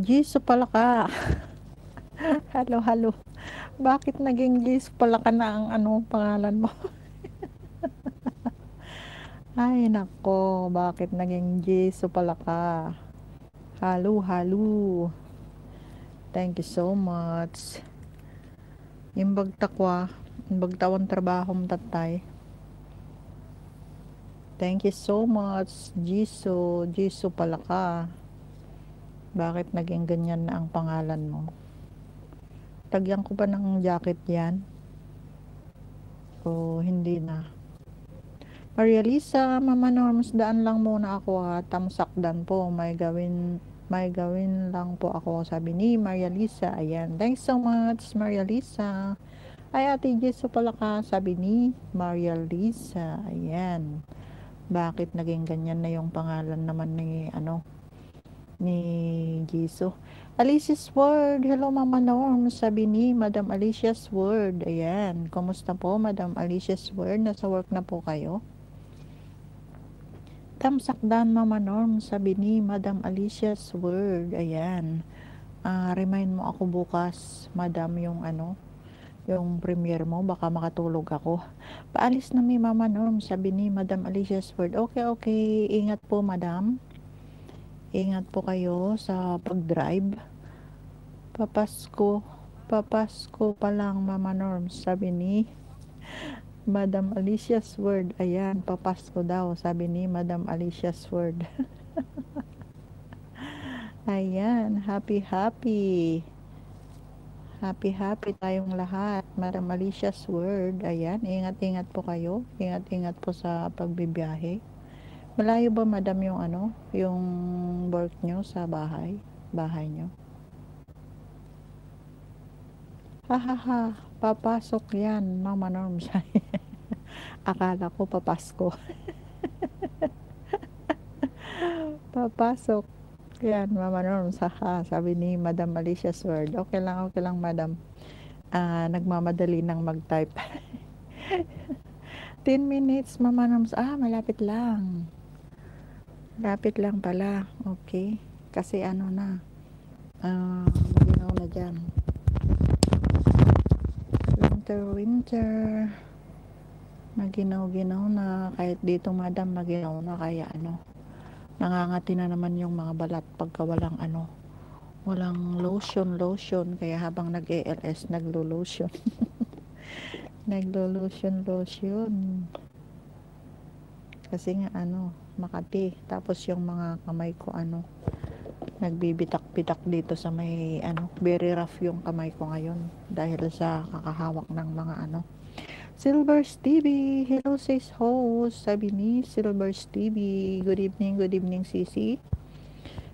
Jisoo pala ka. Halo, halo. Bakit naging Jisoo pala ka na ang ano pangalan mo? Ay, nako. Bakit naging Jisoo pala ka? Halo, halo. Thank you so much. Imbag takwa. Imbag tawang trabaho mo tatay. Thank you so much, Jisoo. Jisoo pala ka. Bakit naging ganyan na ang pangalan mo? Tagyan ko pa ng jacket yan? O hindi na? Maria Lisa, Mama Norms, daan lang muna ako ha. Tamsakdan po. May gawin lang po ako. Sabi ni Maria Lisa. Ayan. Thanks so much, Maria Lisa. Ay, Ate Jesu pala ka. Sabi ni Maria Lisa. Ayan. Bakit naging ganyan na yung pangalan naman ni, ni Jesu? Alicia's Word. Hello, Mama Norms. Sabi ni Madam Alicia's Word. Ayan. Kumusta po, Madam Alicia's Word? Nasa work na po kayo? Tamsakdan Mama Norm, sabi ni Madam Alicia's Word. Ayan. Remind mo ako bukas, Madam, yung premiere mo. Baka makatulog ako. Paalis na mi Mama Norm, sabi ni Madam Alicia's Word. Okay, okay. Ingat po, Madam. Ingat po kayo sa pag-drive. Papasko. Papasko pa lang, Mama Norm, sabi ni Madam Alicia's Word. Ayan, papasko daw, sabi ni Madam Alicia's Word. Ayan, happy happy. Happy happy tayong lahat. Madam Alicia's Word. Ayan, ingat-ingat po kayo. Ingat-ingat po sa pagbibiyahe. Malayo ba, Madam, yung work nyo sa bahay? Bahay nyo? Ha ha ha, papasok yan, Mama Norms. Akala ko papasko. Papasok. Yan, Mama Norms. Haha, sabi ni Madam Alicia's Word. Okay lang, Madam. Nagmamadali ng mag-type. 10 minutes, Mama Norms. Malapit lang. Malapit lang pala. Okay. Kasi maginaw na dyan. Winter. Maginaw-ginaw na. Kahit dito, Madam, maginaw na. Kaya nangangati na naman yung mga balat pagka walang lotion. Kaya habang nag-ALS, naglo-lotion. Naglo-lotion. Kasi nga Makati. Tapos yung mga kamay ko nagbibitak-bitak dito sa may very rough yung kamay ko ngayon dahil sa kakahawak ng mga Silver's TV. Hello sis host. Sabi ni Silver's TV. Good evening Sisi.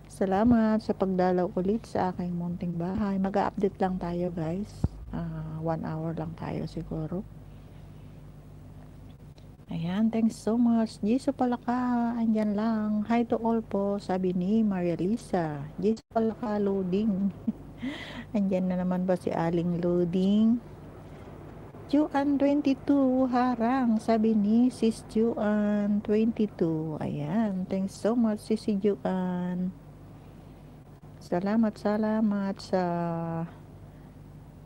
Salamat sa pagdalaw ulit sa aking munting bahay. Mag-update lang tayo guys. 1 hour lang tayo siguro. Ayan, thanks so much. Jisoo pala ka, andyan lang. Hi to all po, sabi ni Maria Lisa. Jisoo pala ka, loading. Andyan na naman ba si Aling loading? Juan 22, harang, sabi ni Sis Juan 22. Ayan, thanks so much, Sisi Juan. Salamat sa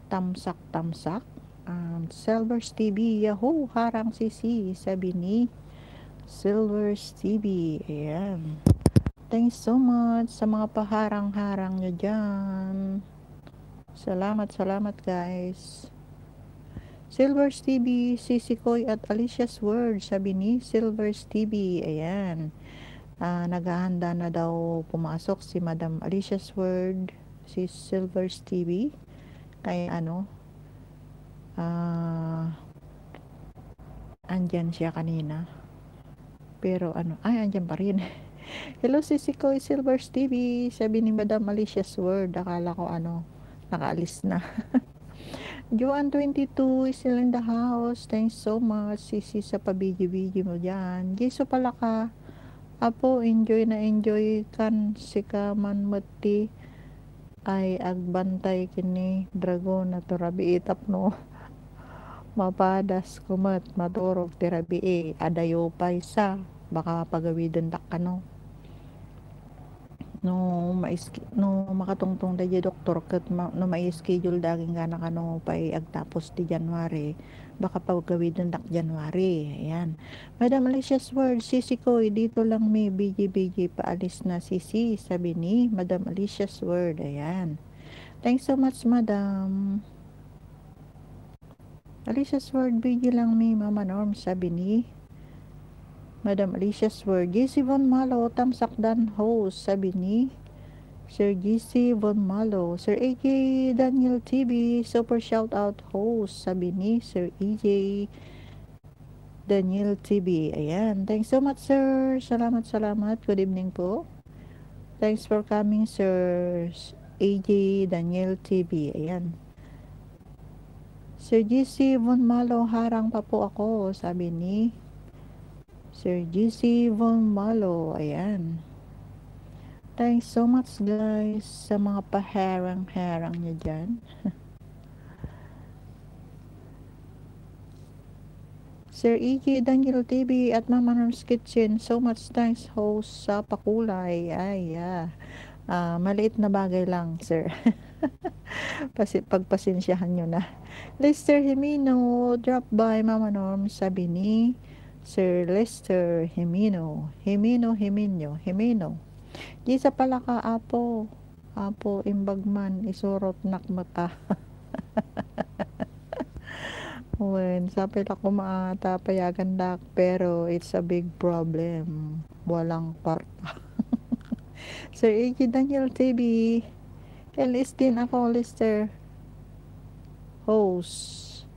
tamsak. Silver's TV, Yahoo, harang Sisi, sabi ni Silver's TV. Ayan. Thanks so much sa mga paharang-harang nyo dyan. Salamat guys. Silver's TV, Sisi Koy at Alicia's Word, sabi ni Silver's TV. Ayan. Naghahanda na daw pumasok si Madam Alicia's Word, si Silver's TV. Kaya andyan siya kanina. Pero andyan pa rin. Hello Sisi Koy, Silver's TV, sabi ni Madam Alicia's Word. Akala ko nakaalis na. Joan 22 is still in the house. Thanks so much, Sisi, sa pabidyo-bidyo mo dyan. Jisoo pala ka. Apo, enjoy kan si kaman mati ay agbantay kini dragon na turabi itap no. Mapadas kumat maturog tirabi adayo pa isa baka pagawidan tak no makatungtong da doktor ket no mai-schedule daging gana kano pa agtapos ti January baka pagawid dak January. Ayan, Madam Alicia's word, sisi ko dito lang may BG paalis na sisi, sabi ni Madam Alicia's word. Ayan, thanks so much Madam Alicia's word, BG lang may Mama Norm, sabi ni Madam Alicia's word. JC Von Malo, tamsakdan host, sabi ni Sir GC Von Malo. Sir AJ Daniel TV, super shout out host, sabi ni Sir AJ Daniel TV. Ayan, thanks so much sir. Salamat. Good evening po. Thanks for coming Sir AJ Daniel TV. Ayan. Sir GC Von Malo, harang pa po ako, sabi ni Sir GC Von Malo. Ayan. Thanks so much guys sa mga paharang-harang nyo dyan. Sir E.G. Daniel TV at Mama Norm's Kitchen, so much thanks host sa pakulay. Ay, maliit na bagay lang, sir. Pagpasensyahan nyo na. Lester Jimeno, drop by Mama Norm, sabi ni Sir Lester Jimeno. Jimeno. Di sa palaka, apo imbagman, isurot nakmata. When sapil ako payagan dak, pero it's a big problem. Walang kwarta. Sir A.G. Daniel TV, LS din ako, Lester. Host.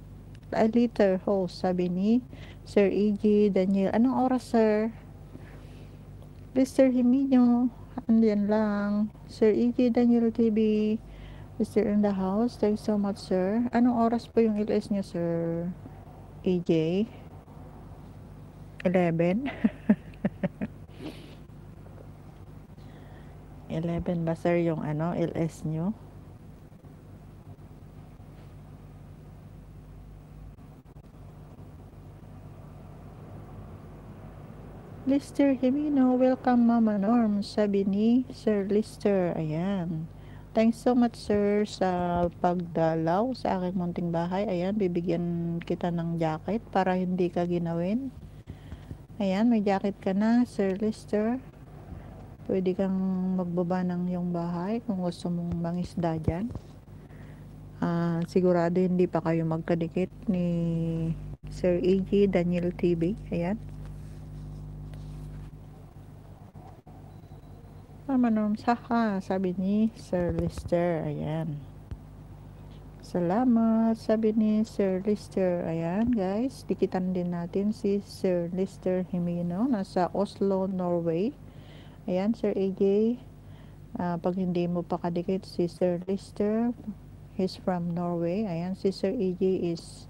Later host, sabi ni Sir A.G. Daniel. Anong oras, sir? Mr. Himinyo, andiyan lang. Sir A.G. Daniel TV, Mr. in the house. Thanks so much, sir. Anong oras po yung LS niya, sir? AJ? 11? 11 ba, sir, yung LS nyo? Lister Jimeno, welcome Mama Norm, sabi ni Sir Lister. Ayan, thanks so much sir sa pagdalaw sa aking munting bahay. Ayan, bibigyan kita ng jacket para hindi ka ginawin. Ayan, may jacket ka na Sir Lister. Pwede kang magbaba ng iyong bahay kung gusto mong mangisda dyan. Sigurado hindi pa kayo magkadikit ni Sir A.G. Daniel TV. Ayan, Mama Norm, saha, sabi ni Sir Lister. Ayan, salamat, sabi ni Sir Lister. Ayan guys, dikitan din natin si Sir Lister Jimeno, nasa Oslo, Norway. Ayan, Sir AJ, pag hindi mo pa kadikit si Sir Lister, he's from Norway. Ayan, si Sir AJ is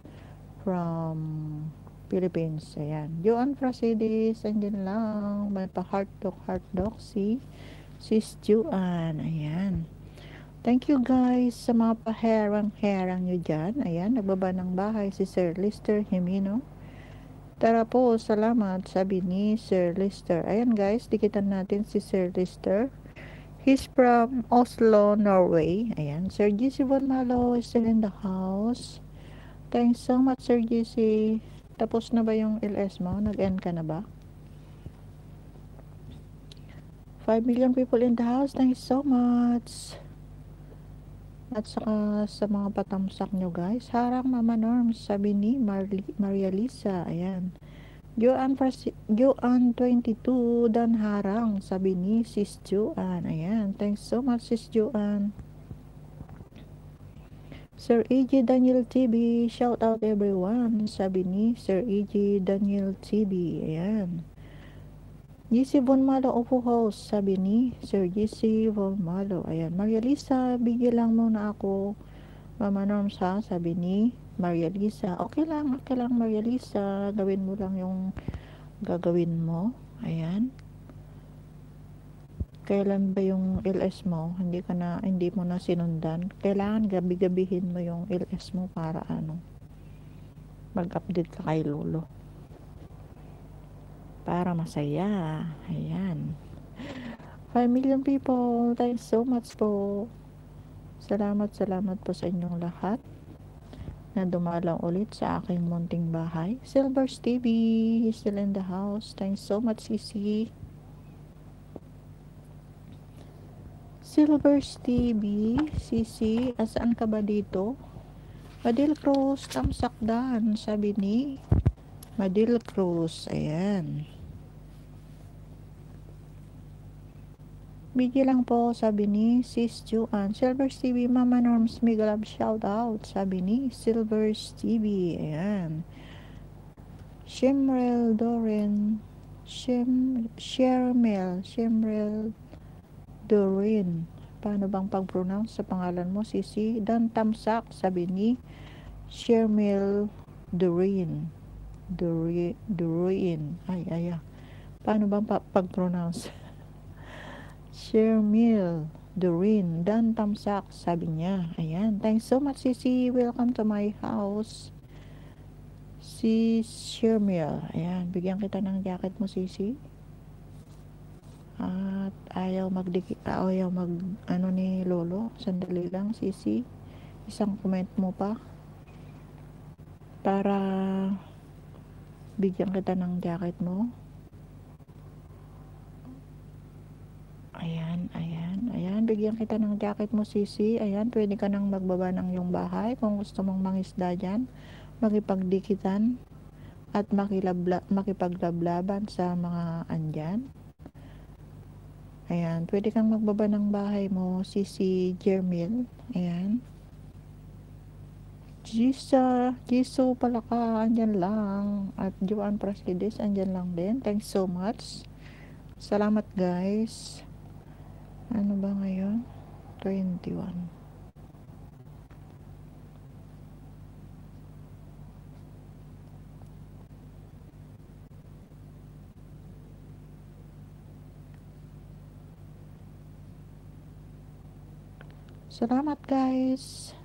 from Philippines. Ayan, Joan Frasidis, andyan lang, may pa heart dog si Sis Juan. Ayan, thank you guys sa mga paherang-herang nyo dyan. Ayan, nagbaba ng bahay si Sir Lister Jimeno. Tara po, salamat, sabi ni Sir Lister. Ayan guys, dikitan natin si Sir Lister. He's from Oslo, Norway. Ayan, Sir GC Von Malo is still in the house. Thanks so much Sir GC. Tapos na ba yung LS mo? Nag-end ka na ba? 5 million people in the house. Thanks so much. At saka sa mga patamsak nyo guys, harang Mama Norm, sabi ni Maria Lisa. Ayan, Joan 22 dan harang, sabi ni Sis Joan. Ayan, thanks so much Sis Joan. Sir A.J. Daniel TV, shout out everyone, sabi ni Sir A.J. Daniel TV. Ayan, GC Von Malo Opo host, sabi ni Sir GC Von Malo. Ayan, Maria Lisa, bigyan lang muna ako Mama Norm sa, sabi ni Maria Lisa. Okay lang Maria Lisa, gawin mo lang yung gagawin mo. Ayan, kailan ba yung LS mo? Hindi mo na sinundan. Kailangan gabi-gabihin mo yung LS mo para mag-update ka kay Lolo, para masaya. Ayan, 5 million people. Thanks so much po. Salamat po sa inyong lahat na dumalaw ulit sa aking munting bahay. Silvers TV, he's still in the house. Thanks so much, Sisi. Silvers TV, Sisi, asaan ka ba dito? Madil Cruz, tamsakdan, sabi ni Madil Cruz. Ayan. Bigyan lang po, sabi ni Sis Juan. Silvers TV, Mama Norms, mega love shout out, sabi ni Silvers TV. Ayan. Shemrel Dorin, Shemrel Dorin. Paano bang pag-pronounce sa pangalan mo, Sisi? Dan Tamsak, sabi ni Shemrel Dorin. Dorin. Ay. Paano bang pag-pronounce? Shemrel Dorin. Dan Tamsak, sabi niya. Ayan. Thanks so much, Sisi. Welcome to my house. Si Shemrel. Ayan. Bigyan kita ng jacket mo, Sisi. At ayaw mag ano ni Lolo. Sandali lang, Sisi. Isang comment mo pa para bigyan kita ng jacket mo. Ayan. Bigyan kita ng jacket mo, Sisi. Ayan, pwede ka nang magbaba ng iyong bahay kung gusto mong mangisda dyan, makipagdikitan at makipaglablaban sa mga andyan. Ayan, pwede kang magbaba ng bahay mo, Sisi Jermil. Ayan. Jiso Palaka, andyan lang. At Joan Prasides, andyan lang din. Thanks so much. Salamat, guys. Ano ba ngayon? 21. Salamat, guys.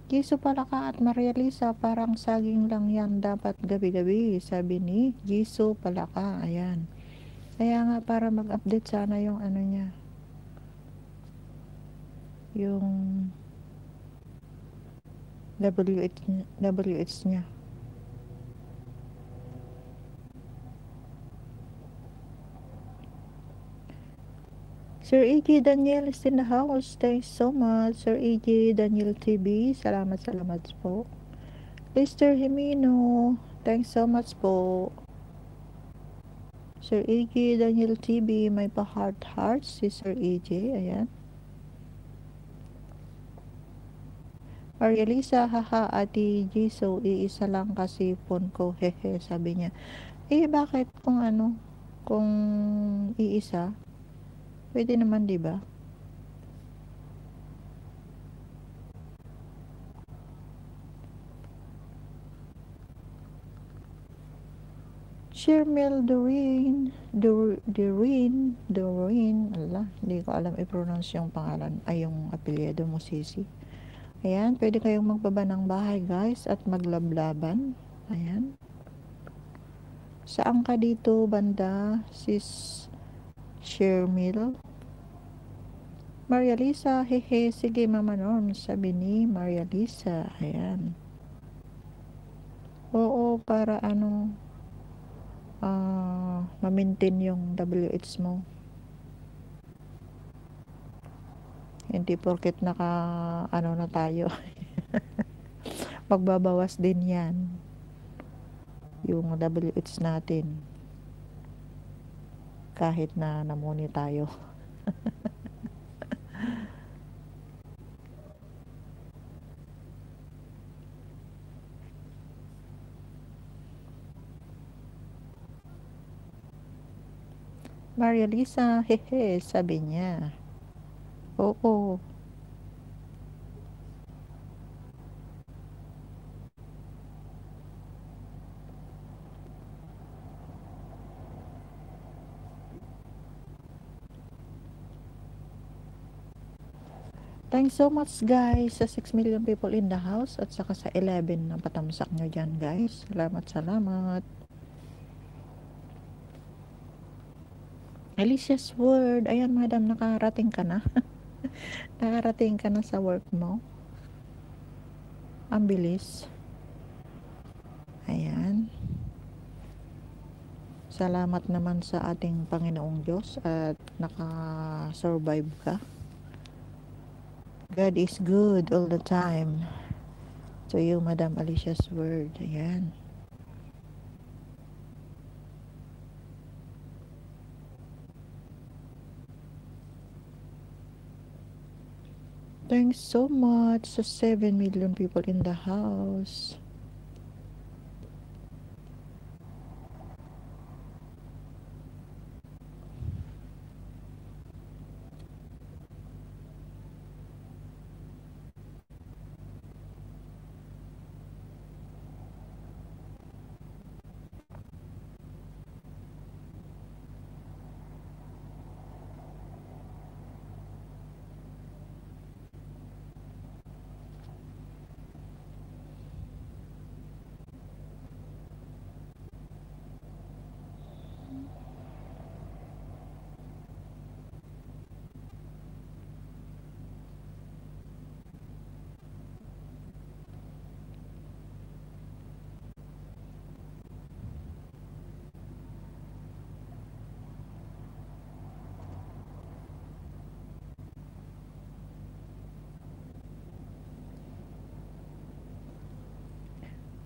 Jiso Palaka at Maria Lisa, parang saging lang yan dapat gabi-gabi, sabi ni Jiso Palaka. Ayan. Kaya nga para mag-update sana yung ano niya. Yung WH niya. Sir E.G. Daniel is in the house. Thanks so much, Sir E.G. Daniel TV. Salamat po. Mr. Jimeno, thanks so much po. Sir E.G. Daniel TV, may pa-heart si Sir E.G. Ayan. Maria Lisa, haha, Ate Jiso, iisa lang kasi phone ko, hehe, sabi niya. Bakit kung iisa? Pwede naman, di ba? Shemrel Doreen. Ala, hindi ko alam i-pronounce yung pangalan, ay yung apelyido mo, Sisi. Ayan, pwede kayong magbaba ng bahay, guys, at maglablaban. Ayan. Saan ka dito, banda, Sis Shemrel? Maria Lisa, hehe, sige Mama Norm, sabi ni Maria Lisa. Ayan. Oo, para ma-maintain yung WH mo. Hindi porket na tayo. Magbabawas din yan. Yung WH natin. Kahit na namuni tayo. Maria Lisa, hehe, sabi niya. Oo. Thanks so much, guys, sa 6 million people in the house at saka sa 11 na patamsak nyo dyan, guys. Salamat. Alicia's Word. Ayan, madam, nakarating ka na. Nakarating ka na sa work mo. Ang bilis. Ayan. Salamat naman sa ating Panginoong Diyos at naka-survive ka. God is good all the time. To you, Madam Alicia's Word. Ayan. Thanks so much sa 7 million people in the house.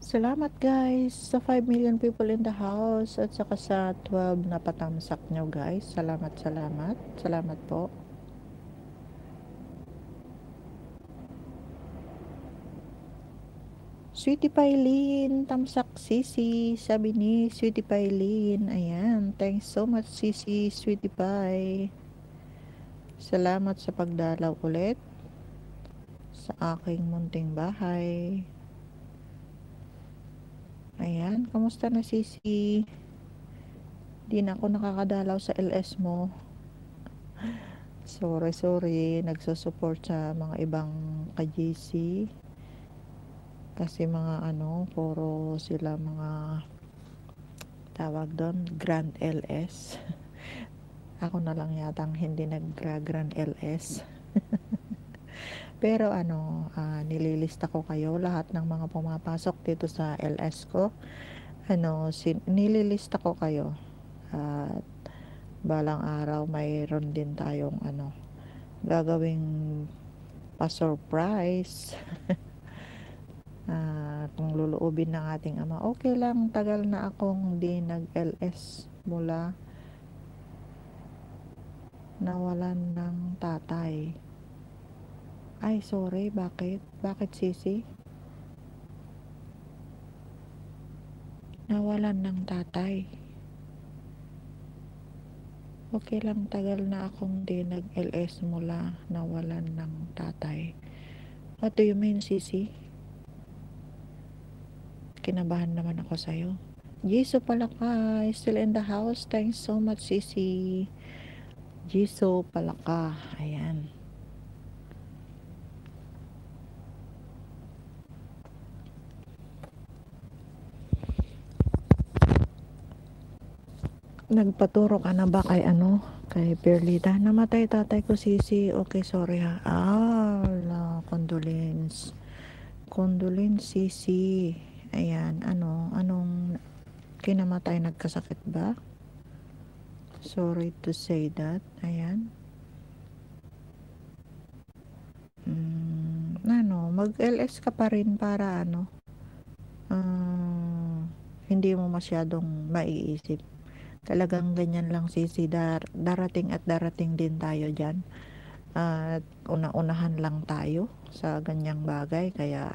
Salamat guys sa 5 million people in the house at saka sa 12 na patamsak nyo guys. Salamat, salamat. Salamat po. Sweetie Pailin, tamsak Sisi, sabi ni Sweetie Pailin. Ayan, thanks so much Sisi, Sweetie Pie. Salamat sa pagdalaw ulit sa aking munting bahay. Ayan, kamusta na Sisi? Di na ako nakakadalaw sa LS mo. Sorry, nagsusupport sa mga ibang ka-GC. Kasi mga puro sila mga tawag doon, Grand LS. Ako na lang yatang hindi nag-Grand LS. Pero nililista ko kayo lahat ng mga pumapasok dito sa LS ko. Nililista ko kayo. At balang araw mayroon din tayong gagawing pa-surprise. Kung luluubin ng ating ama, okay lang, tagal na akong di nag-LS mula nawalan ng tatay. Ay, sorry, bakit? Bakit Sisi? Nawalan ng tatay. Okay lang, tagal na akong di nag-LS mula nawalan ng tatay. What do you mean, Sisi? Kinabahan naman ako sa'yo. Jisoo Palaka, still in the house. Thanks so much, Sisi. Jisoo Palaka. Ayan. Nagpaturo ka na ba kay kay Perlita? Namatay tatay ko Sisi. Okay, sorry ha. Condolence. Condolence Sisi. Ayan, anong kinamatay, nagkasakit ba? Sorry to say that. Ayan. Mag-LS ka pa rin para hindi mo masyadong maiisip. Talagang ganyan lang Sisi, darating at darating din tayo dyan. At una-unahan lang tayo sa ganyang bagay. Kaya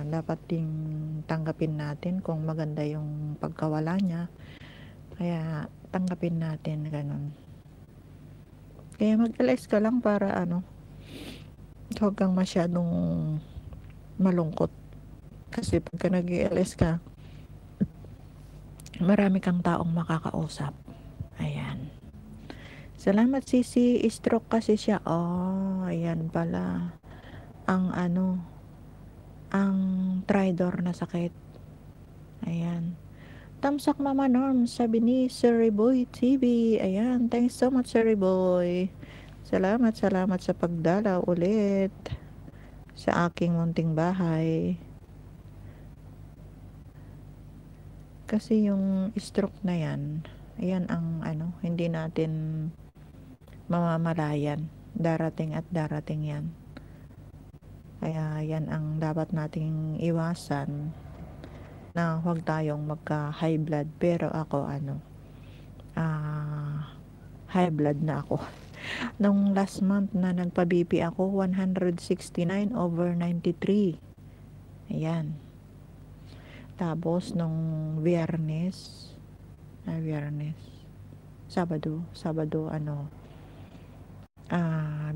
dapat ding tanggapin natin kung maganda yung pagkawala niya. Kaya tanggapin natin, ganun. Kaya mag-LS ka lang para huwag kang masyadong malungkot. Kasi pagka nag-LS ka, marami kang taong makakausap. Ayan. Salamat Sisi, stroke kasi siya. Ayan pala. Ang ang tridor na sakit. Ayan. Tamsak Mama Norm, sabi ni Sir Boy TV. Ayan, thanks so much Sir Boy. Salamat sa pagdalaw ulit sa aking munting bahay. Kasi yung stroke na yan, ayan ang ano, hindi natin mamamalayan. Darating at darating yan. Kaya yan ang dapat nating iwasan, na huwag tayong magka high blood. Pero ako high blood na ako. Nung last month na nagpa-BP ako, 169/93. Ayan. Tapos nung Biyernes, Sabado,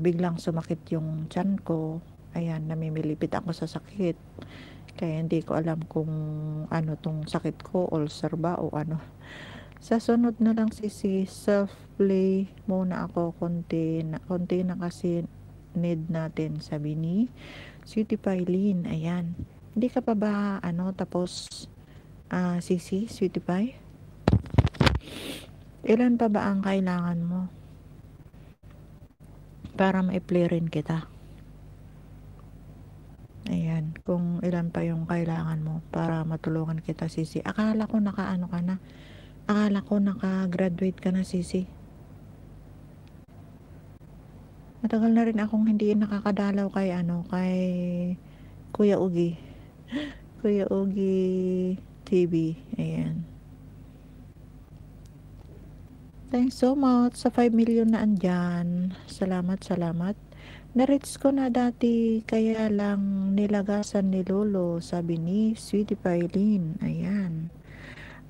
biglang sumakit yung tiyan ko. Ayan, namimilipit ako sa sakit. Kaya hindi ko alam kung ano tong sakit ko, ulcer ba o ano. Sa sunod na lang self-play muna ako konti na kasi need natin, sabi ni Sweetie Pylene. Ayan. Hindi ka pa ba tapos Sweetie Pie? Ilan pa ba ang kailangan mo para ma-play rin kita? Ayan, kung ilan pa yung kailangan mo para matulungan kita, Sisi. Akala ko naka-graduate ka na, Sisi. Matagal na rin akong hindi nakakadalaw kay Kuya Ugi. Kuya Ugi TV. Ayan. Thanks so much sa 5 million na andyan. Salamat. Na-reach ko na dati, kaya lang nilagasan ni Lolo, sabi ni Sweetie Pylene. Ayan.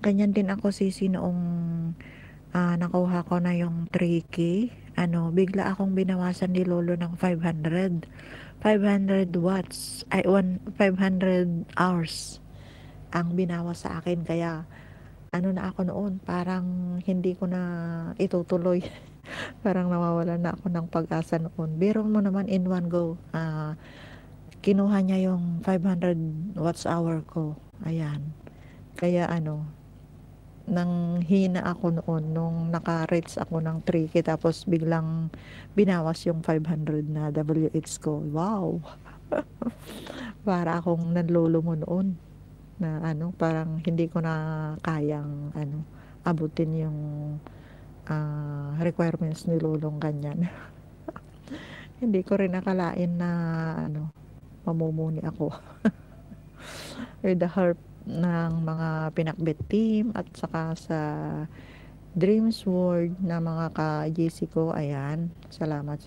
Ganyan din ako, Sisi, noong nakuha ko na yung 3K. Bigla akong binawasan ni Lolo ng 500 watts. 500 hours ang binawas sa akin. Kaya na ako noon, parang hindi ko na itutuloy. Parang nawawalan na ako ng pag-asa noon. Biro mo naman, in one go, kinuha niya yung 500 watts hour ko. Ayan. Kaya nang hina ako noon, nung naka-reach ako ng 3K, tapos biglang binawas yung 500 na WH ko. Wow! Para akong nanlolo mo noon na parang hindi ko na kayang abutin yung requirements ni lolong ganyan. Hindi ko rin nakalain na mamumuni ako with the help ng mga pinakbet team at saka sa Dreams World na mga ka-JC ko. Ayan, salamat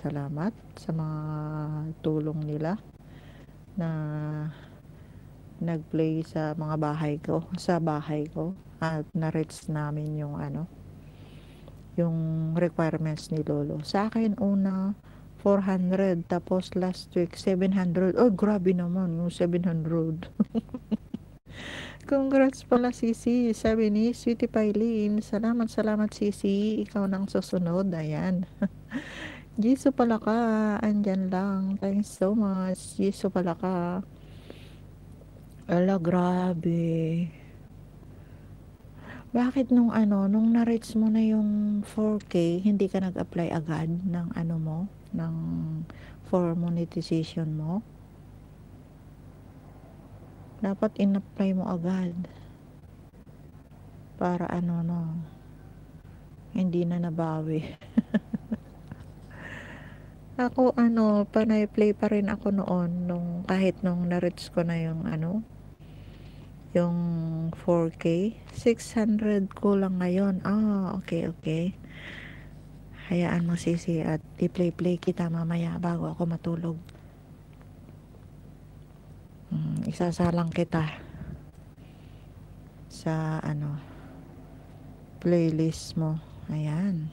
sa mga tulong nila na nag-play sa mga bahay ko at na-reach namin yung yung requirements ni Lolo. Sa akin una 400, tapos last week 700. Oh, grabe naman yung 700. Congrats pala, Sisi, sabi ni Sweetie Pylene. Salamat Sisi, ikaw nang susunod. Ayan. Jisoo pala ka, andyan lang. Thanks so much. Jisoo pala ka. Ala, grabe. Bakit nung na-reach mo na yung 4K, hindi ka nag-apply agad ng ng for monetization mo? Dapat in-apply mo agad para hindi na nabawi. Ako panay play pa rin ako noon kahit nung na-reach ko na yung yung 4K. 600 ko lang ngayon. Okay. Hayaan mo, Sisi, at i-play kita mamaya bago ako matulog. Isasalang kita sa playlist mo. Ayan,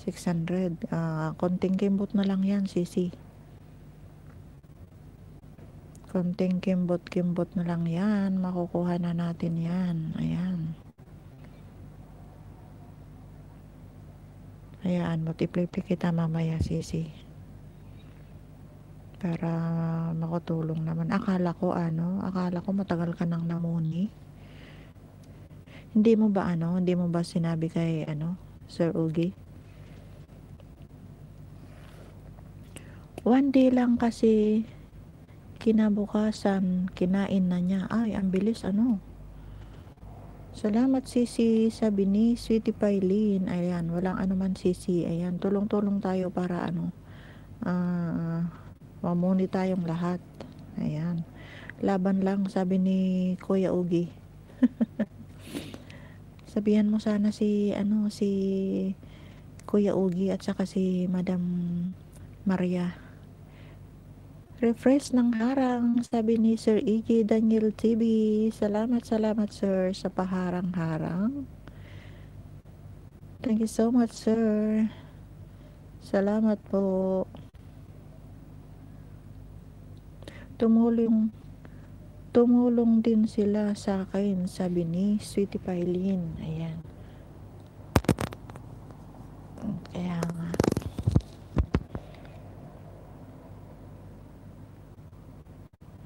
600. Konting kimbot na lang yan, Sisi. Konting kimbot na lang yan, makukuha na natin yan. Ayan, hayaan mo, i-play kita mamaya, Sisi, para makatulong naman. Akala ko matagal ka nang namuni. hindi mo ba sinabi kay Sir Ugi? One day lang kasi, kinabukasan kinain na niya. Ay, ang bilis Salamat Sisi, sabi ni Sweetie Pailin. Ayan, walang anuman Sisi. Ayan, tulong-tulong tayo para mamuni tayong lahat. Ayan. Laban lang, sabi ni Kuya Ugi. Sabihan mo sana si Kuya Ugi at saka si Madam Maria. Refresh ng harang, sabi ni Sir E.J. Daniel TV. Salamat sir sa paharang-harang. Thank you so much sir. Salamat po. Tumulong din sila sa akin, sabi ni Sweetie Pailin. Ayan. Kaya nga.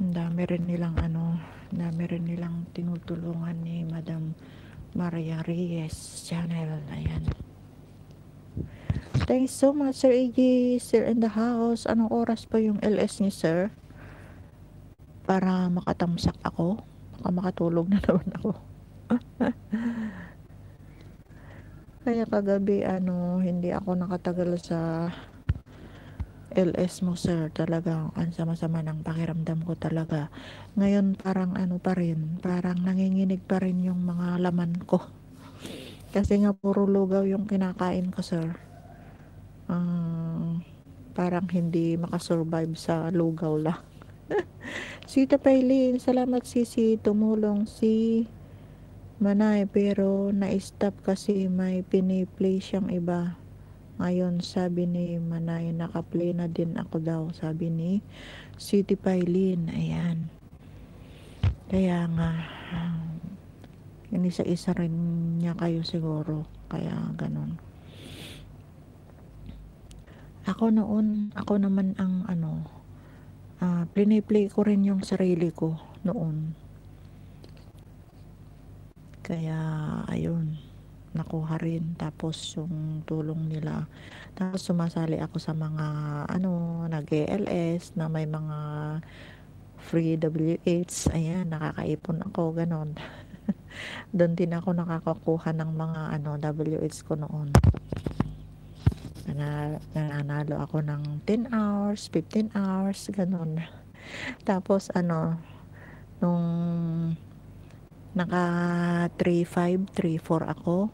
Dami rin nilang tinutulungan ni Madam Maria Reyes channel. Ayan. Thanks so much Sir AJ, Sir in the house. Anong oras pa yung LS ni Sir? Para makatamsak ako. Baka makatulog na naman ako. Kaya kagabi hindi ako nakatagal sa LS mo Sir. Talagang ang sama-sama ng pakiramdam ko talaga. Ngayon parang pa rin, parang nanginginig pa rin yung mga laman ko. Kasi nga puro lugaw yung kinakain ko Sir. Parang hindi makasurvive sa lugaw lang. Sita Pailin, salamat Sisi. Tumulong si Manay pero na-stop kasi may piniplay siyang iba. Ngayon sabi ni Manay nakaplay na din ako daw, sabi ni Sweetie Pailin. Ayan. Kaya nga inisa-isa rin niya kayo siguro. Kaya ganun. Ako naman ang play ko rin yung sarili ko noon. Kaya ayun, nakuha rin. Tapos yung tulong nila, tapos sumasali ako sa mga nag-ALS na may mga free WH. Ayan, nakakaipon ako ganon. Doon din ako nakakakuha ng mga WH ko noon. Nananalo ako ng 10 hours, 15 hours, ganon. Tapos nung naka 3.5, 3.4 ako,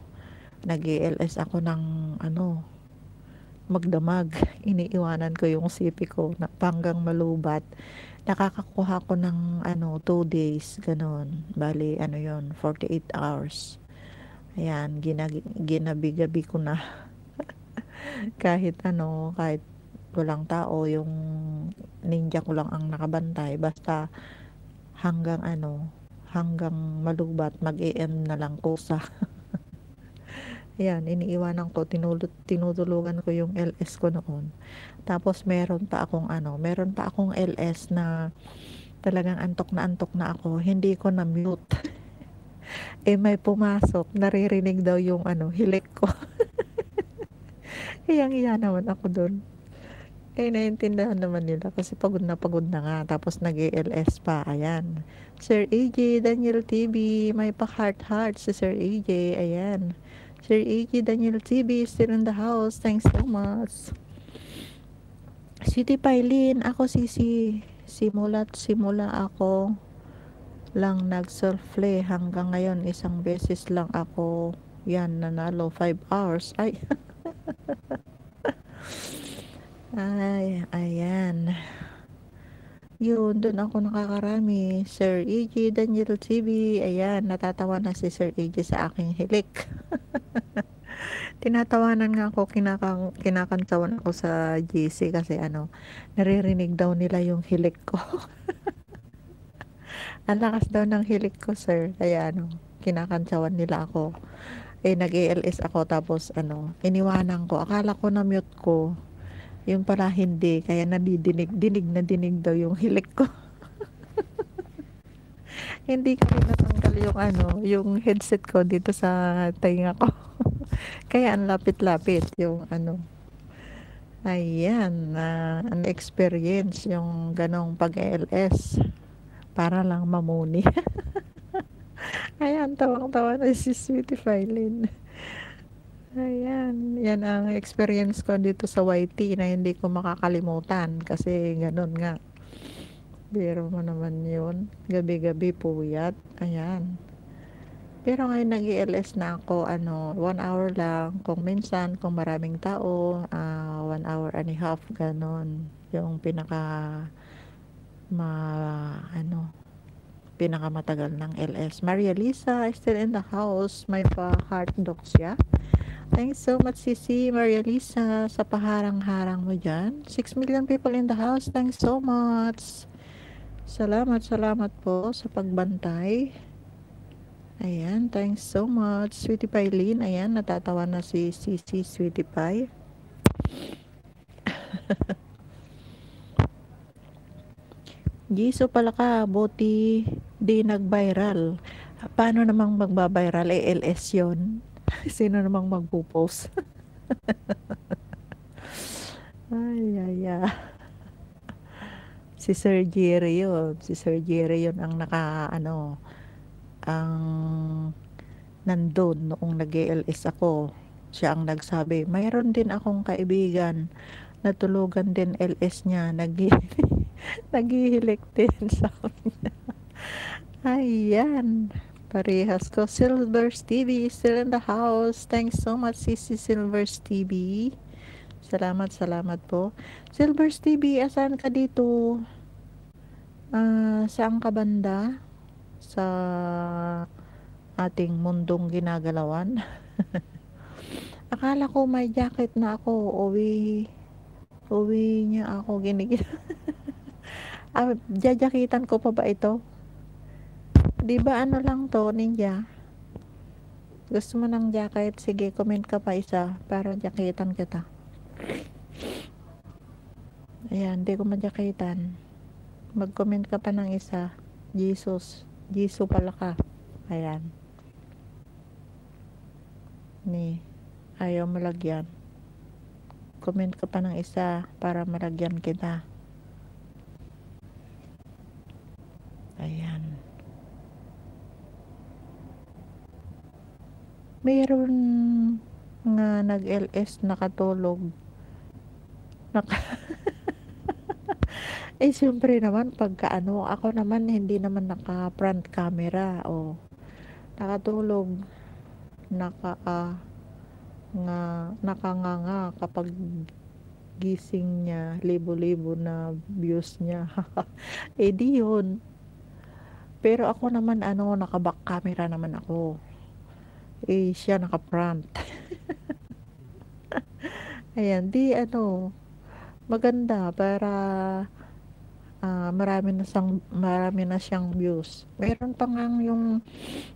nag-ALS ako ng magdamag. Iniiwanan ko yung sipi ko na panggang malubat. Nakakakuha ko ng 2 days, ganon. Bali, 48 hours. Ayan, ginabi-gabi ko na. kahit walang tao, yung ninja ko lang ang nakabantay. Basta hanggang malubat, mag-AM na lang kusa. Ayan, iniiwanan ko, tinutulungan ko yung LS ko noon. Tapos meron pa akong LS na talagang antok na ako, hindi ko na mute. May pumasok, naririnig daw yung hilik ko. Hiyang-hiya naman ako doon. Naiintindihan naman nila kasi pagod na nga. Tapos nag-ALS pa. Ayan. Sir AJ Daniel TV. May pa-heart si Sir AJ. Ayan. Sir AJ Daniel TV still in the house. Thanks so much. Sweetie Pailin. Ako simula ako lang nag-self-play. Hanggang ngayon isang beses lang ako nanalo 5 hours. Ay. Ay, ayan. Yun, doon ako nakakarami. Sir E.J. Daniel TV. Ayan, natatawa na si Sir E.J. sa aking hilik. Tinatawanan nga ako, kinakantawan ako sa GC kasi naririnig daw nila yung hilik ko. Ang lakas daw ng hilik ko, sir. Kaya kinakantawan nila ako. Nag-ALS ako tapos iniwanan ko. Akala ko na mute ko. Yung pala hindi, kaya dinig daw yung hilik ko. Hindi ko rin natanggal yung ano, yung headset ko dito sa tainga ko. Kaya ang lapit-lapit yung ano. Ayan, an experience yung ganong pag-LS para lang mamuni. Ayan, tawang-tawa na si Sweetie Filin. Ayan, yan ang experience ko dito sa YT na hindi ko makakalimutan kasi ganun nga. Biro mo naman yun. Gabi-gabi puyat. Ayan. Pero ngayon nag-ELS na ako, ano, 1 hour lang. Kung minsan, kung maraming tao, 1 hour and a half, ganon. Yung ma, ano, pinakamatagal ng LS. Maria Lisa is still in the house. May pa-heart dog siya. Thanks so much, Sisi Maria Lisa, sa paharang-harang mo dyan. 6 million people in the house. Thanks so much. Salamat po sa pagbantay. Ayan, thanks so much. Sweetie Pie Lynn, ayan, natatawa na si Sweetie Pie. Giso pala ka, buti di nag-viral. Paano namang magba-viral? LS yun. Sino namang magpo-post? ay. Si Sir Jerry yun. Si Sir Jerry yun ang ang nandun noong nag-ELS ako. Siya ang nagsabi, mayroon din akong kaibigan, natulugan din LS niya, naghihilik din sa niya. Ayan, parehas ko. Silver's TV is still in the house. Thanks so much, Sisi Silver's TV. Salamat po. Silver's TV, asan ka dito? Saan ka banda? Sa ating mundong ginagalawan. Akala ko may jacket na ako. Uwi niya ako jajakitan ko pa ba ito? Di ba ano lang to, ninja? Gusto mo ng jacket? Sige, comment ka pa isa para jakitan kita. Ayan, di ko majakitan. Mag-comment ka pa ng isa. Jesus pala ka. Ayan. Ayaw malagyan. Comment ka pa ng isa para malagyan kita. Ayan. Mayroon nga nag-LS nakatulog. Siyempre naman pagka ako naman hindi naman naka front camera o nakatulog nakanganga kapag gising niya, libo-libo na views niya. Di yun. Pero ako naman naka back camera naman ako. Siya naka front. Ayan, maganda para marami na siyang views. Meron pa nga yung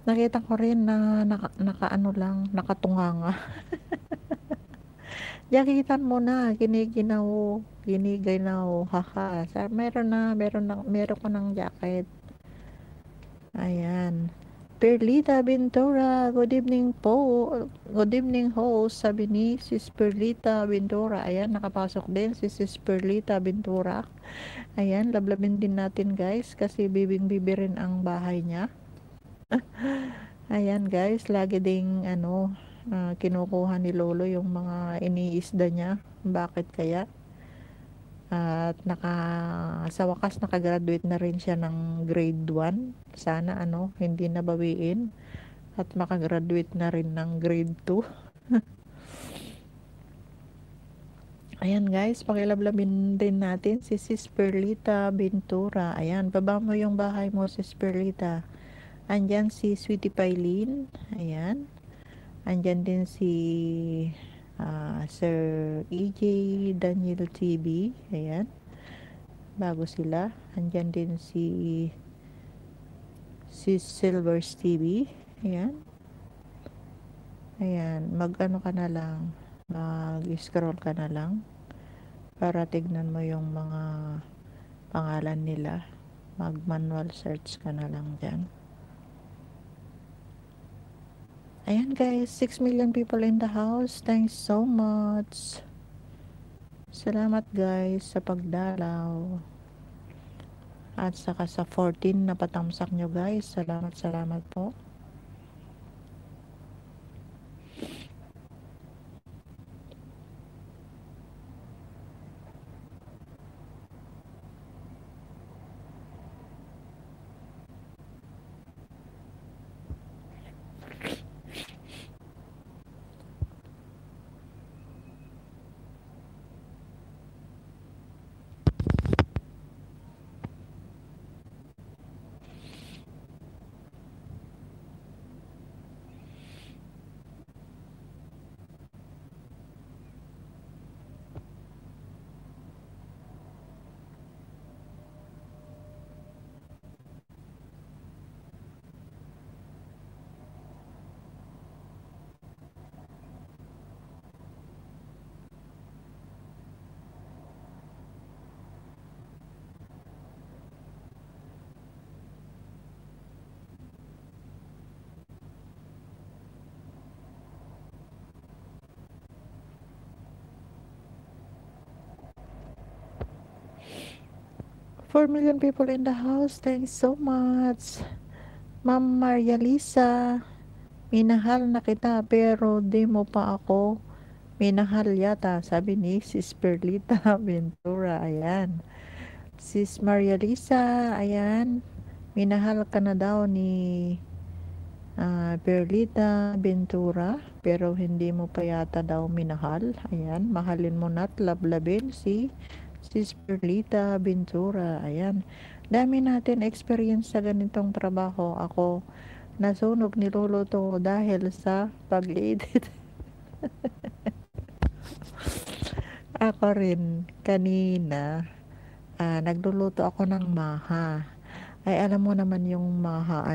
nakita ko rin na nakatunganga. Jakitan mo na, giniginaw, haha. Meron ko ng jacket. Ayan. Perlita Ventura, good evening po. Good evening host, sabi ni Sis Perlita Ventura. Ayan, nakapasok din si Sis Perlita Ventura. Ayan, lablabin din natin guys kasi bibing-bibi rin ang bahay niya. Ayan guys, lagi ding kinukuha ni Lolo yung mga iniisda niya. Bakit kaya? At sa wakas nakagraduate na rin siya ng grade 1. Sana hindi nabawiin at makagraduate na rin ng grade 2. Ayan guys, pakilablabin din natin si Sis Perlita Ventura. Ayan, baba mo yung bahay mo, Sis Perlita. Andyan si Sweetie Pailin. Ayan. Andyan din si Sir EJ Daniel TV. Ayan. Bago sila. Andyan din si Silver's TV. Ayan. Ayan. Mag-ano ka na lang. Mag-scroll ka na lang. Para tignan mo yung mga pangalan nila. Mag-manual search ka na lang dyan. Ayan guys, 6 million people in the house. Thanks so much. Salamat guys sa pagdalaw. At saka sa 14 na patamsak nyo guys. Salamat po. Four million people in the house. Thanks so much. Ma'am Maria Lisa, minahal na kita pero di mo pa ako minahal yata, sabi ni Sis Perlita Ventura. Ayan. Sis Maria Lisa, ayan. Minahal ka na daw ni Perlita Ventura pero hindi mo pa yata daw minahal. Ayan. Mahalin mo na't lablabin si Sis Perlita Ventura. Ayan. Dami natin experience sa ganitong trabaho. Ako, nasunog niluluto ko dahil sa pag-edit. Ako rin, kanina, nagluluto ako ng maha. Ay, alam mo naman yung maha,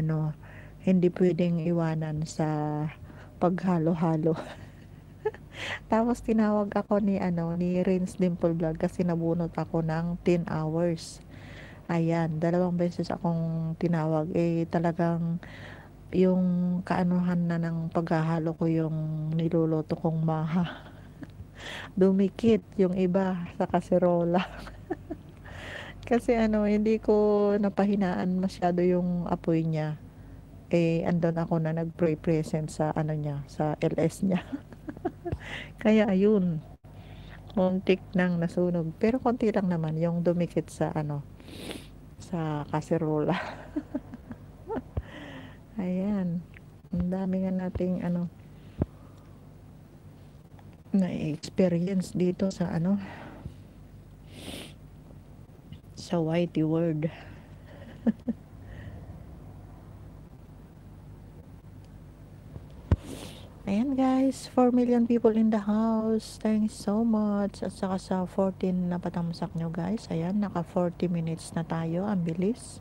hindi pwedeng iwanan sa paghalo-halo. Tapos tinawag ako ni Renz Dimple Vlog kasi nabunot ako ng 10 hours. Ayan, 2 beses akong tinawag. Talagang yung kaanuhan na ng paghahalo ko yung niluluto kong maha. Dumikit yung iba sa kaserola. Kasi hindi ko napahinaan masyado yung apoy niya. Andun ako na nag-present sa niya, sa LS niya. Kaya ayun, muntik nang nasunog. Pero konti lang naman yung dumikit sa sa kaserola. Ayan. Ang dami nga nating na-experience dito sa sa Whitey World. Ayan guys, 4 million people in the house. Thanks so much. At saka sa 14 na patamsak nyo guys. Ayan, naka 40 minutes na tayo. Ang bilis.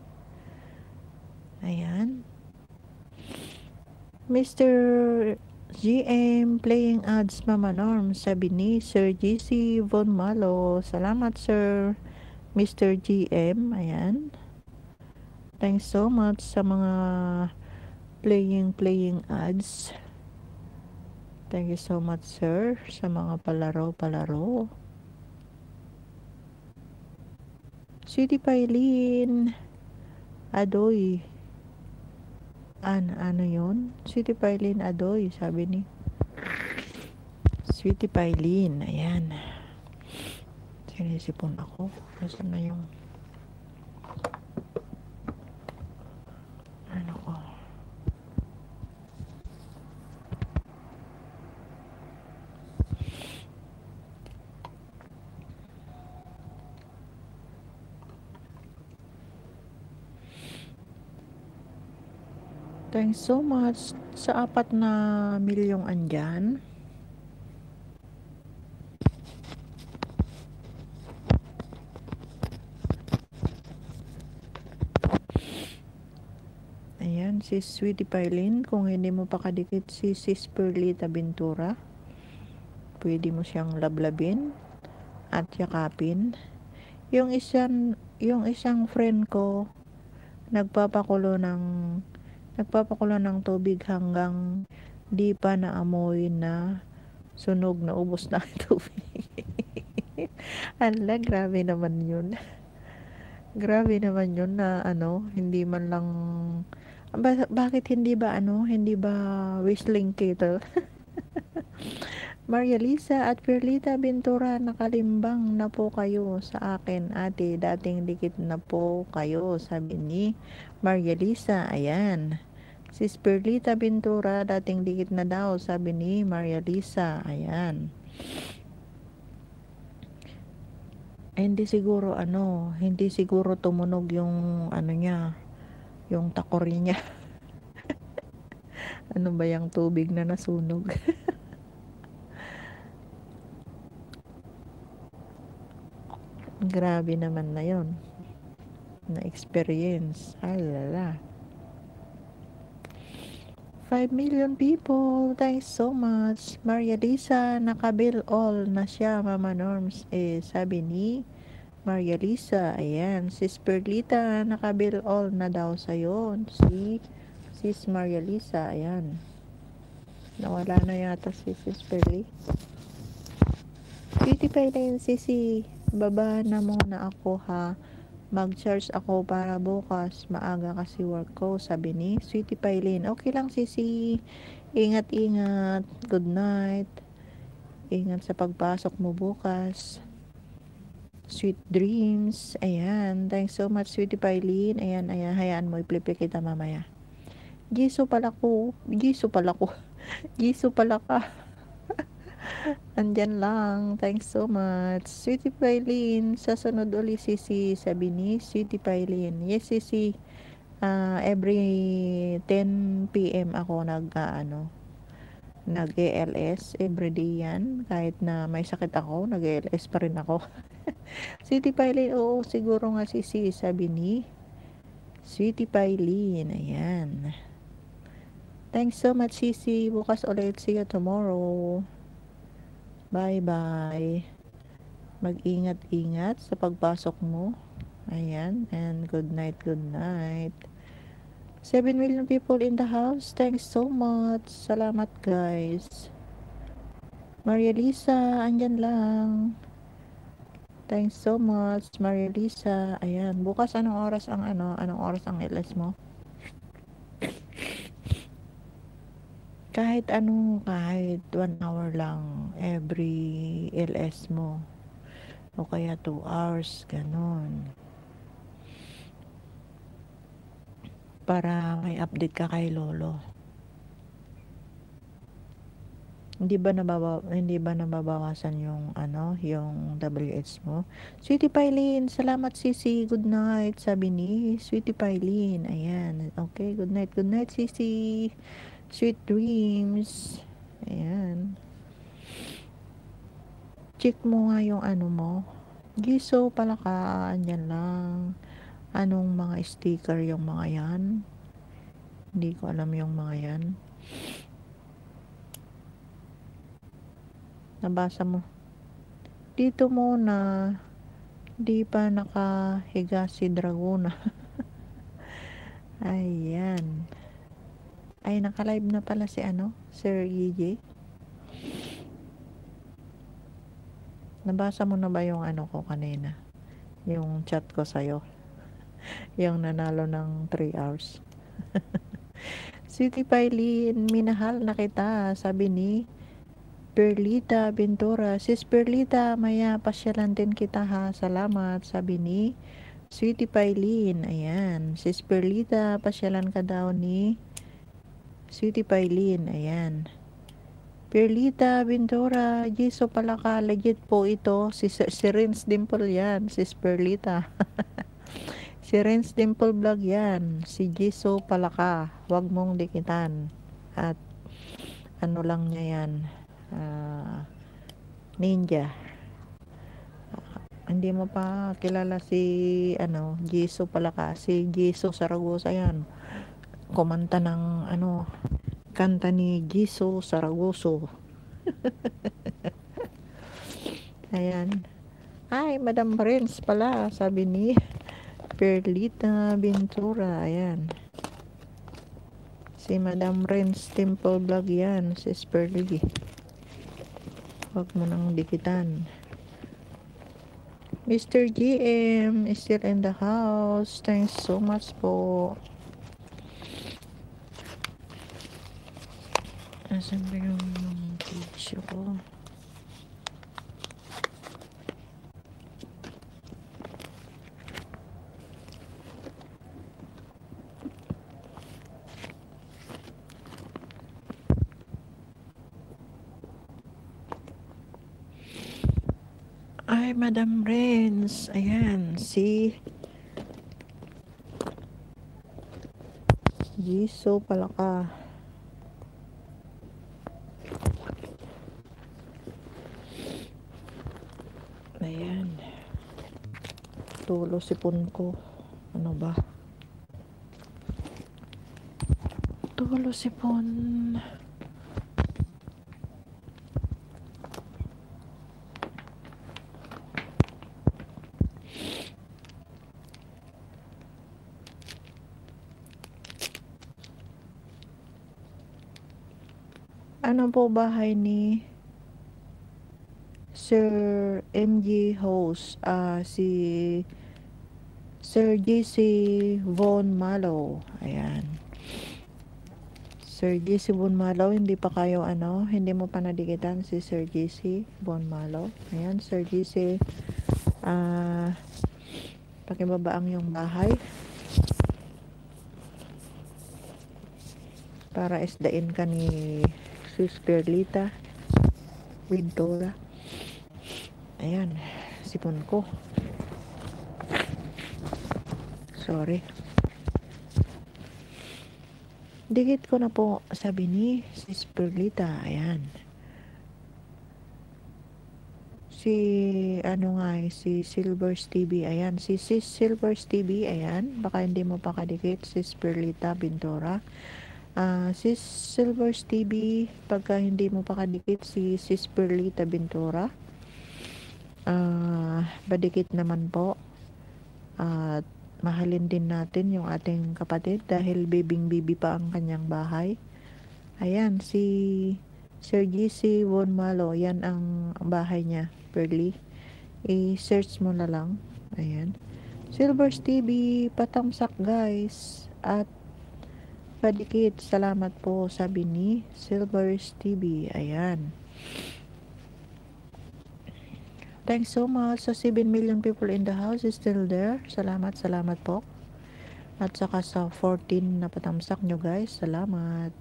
Ayan. Mr. GM playing ads Mama Norm, sabi ni Sir GC Von Malo. Salamat Sir Mr. GM. Ayan. Thanks so much sa mga playing ads. Thank you so much sir sa mga palaro. Sweetie Pailin Adoy. Ano yun? Sweetie Pailin Adoy, sabi ni Sweetie Pailin. Ayan. Sinisipon ako. Nasaan na yung ko? Thanks so much sa 4 na milyong andyan. Ayan, si Sweetie Pailin. Kung hindi mo pa kadikit si Sis Perlita Ventura, pwede mo siyang lablabin at yakapin. Yung isang friend ko, nagpapakulo ng tubig hanggang Di pa naamoy na sunog na ubos na ang tubig. Hala, grabe naman yun. Grabe naman yun na hindi man lang bakit hindi ba whistling kettle? Maria Lisa at Perlita Ventura, nakalimbang na po kayo sa akin, ate. Dating dikit na po kayo, sabi ni Maria Lisa. Ayan. Sis Perlita Ventura, dating dikit na daw, sabi ni Maria Lisa. Ayan. Hindi siguro hindi siguro tumunog yung niya, yung takori niya. Ano ba yung tubig na nasunog? Grabe naman na yon na experience. Ay lala. 5 million people. Thanks so much. Maria Lisa, nakabill all na siya, Mama Norms. Sabi ni Maria Lisa, ayan. Sis Perlita, nakabill all na daw sa'yo. Sis Maria Lisa, ayan. Nawala na yata si Sis Perli. Sweetie Pailain, Sisi, baba na muna ako ha. Mag-charge ako para bukas. Maaga kasi work ko, sabi ni Sweetie Pailain. Okay lang, Sisi. Ingat-ingat. Good night. Ingat sa pagpasok mo bukas. Sweet dreams. Ayan. Thanks so much, Sweetie Pailain. Ayan. Hayaan mo. I-flip kita mamaya. Giso pala ka. Andyan lang. Thanks so much. Sweetie Pailin, sa sunod uli Sisi, sabi ni Sweetie Pailin. Yes, Sisi. Every 10 p.m. ako nag-ALS. Everyday yan. Kahit na may sakit ako, nag-ALS pa rin ako. Sweetie Pailin, oo, siguro nga Sisi, sabi ni Sweetie Pailin. Ayan. Thanks so much, Sisi. Bukas ulit. See you tomorrow. Bye-bye. Mag-ingat-ingat sa pagpasok mo. Ayan. And good night, good night. 7 million people in the house. Thanks so much. Salamat, guys. Maria Lisa, andyan lang. Thanks so much, Maria Lisa. Ayan. Bukas anong oras ang LS mo? Kahit 1 hour lang every LS mo. O kaya 2 hours, ganun. Para may update ka kay Lolo. Hindi ba nababawasan yung WH mo? Sweetie Pailin, salamat Sisi. Good night, sabi ni Sweetie Pailin. Ayan. Okay, good night, Sisi. Sweet dreams. Ayan. Check mo nga yung mo. Giso pala ka. Andyan lang. Anong mga sticker yung mga yan? Hindi ko alam yung mga yan. Nabasa mo. Dito muna. Di pa nakahiga si Dragona. Ayan. Ay, naka-live na pala si Sir Gigi. Nabasa mo na ba yung ko kanina? Yung chat ko sa'yo. Yung nanalo ng 3 hours. Sweetie Pailin, minahal na kita, sabi ni Perlita Ventura. Sis Perlita, maya pasyalan din kita ha. Salamat, sabi ni Sweetie Pailin. Ayan. Sis Perlita, pasyalan ka daw ni Sweetie Pailin. Ayan. Perlita Ventura, Jiso pala ka. Legit po ito. Si Renz Dimple yan. Sis Perlita. Si Renz Dimple Vlog yan. Si Jiso pala ka. Huwag mong dikitan. At lang niya yan. Ninja. Hindi mo pa kilala si Jiso pala ka. Si Jiso Saragosa yan. Kumanta ng kanta ni Jiso Saragoso. Ayan. Ay, Madam Renz pala, sabi ni Perlita Ventura. Ayan. Si Madam Ren's Temple Vlog yan, si Sperly. Huwag mo nang dikitan. Mr. GM is still in the house. Thanks so much po. Asan ba yung picture ko? Ay, Madam Renz. Ayan, si Jisoo pala ka. Ayan. Tulo sipon ko. Ano ba? Tulo sipon. Ano po bahay ni Sir MG Host? Si Sir JC Von Malo. Ayan. Sir JC Von Malo, hindi pa kayo hindi mo pa nadikitan si Sir JC Von Malo. Ayan, Sir JC, pakibabaang yung bahay para isdain ka ni Sis Perlita Wintora. Ayan, sipon ko. Sorry. Dikit ko na po, sabi ni Sis Perlita. Ayan. Si Silvers TV. Ayan, si Sis Silvers TV. Ayan, baka hindi mo pa kadikit, Sis Perlita Bintora. Sis Silvers TV, pagka hindi mo pa kadikit si Sis Perlita Bintora, badikit naman po. At mahalin din natin yung ating kapatid dahil bibing-bibi pa ang kanyang bahay. Ayan, si Sir GC Von Malo, yan ang bahay niya, Perly. I-search mo na lang. Ayan. Silvers TV, patamsak guys. At padikit, salamat po, sabi ni Silvers TV. Ayan. Thanks so much. Sa 7 million people in the house is still there. Salamat po. At saka sa 14 na patamsak nyo guys. Salamat.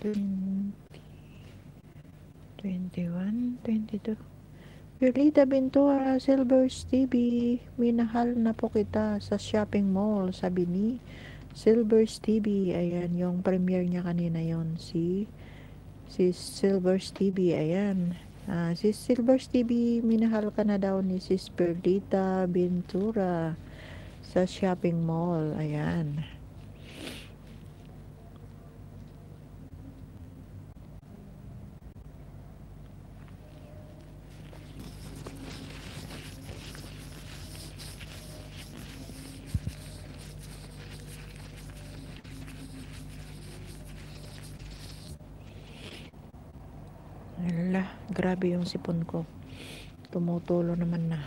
Hmm. 21, 22. Perlita Bintora, Silvers TV, minahal na po kita sa shopping mall, sabi ni Silvers TV. Ayan, yung premiere niya kanina yon, si Silvers TV. Ayan, si Silvers TV, minahal ka na daw ni Sis Perlita Bintora sa shopping mall. Ayan. Ala, grabe yung sipon ko. Tumutulo naman na.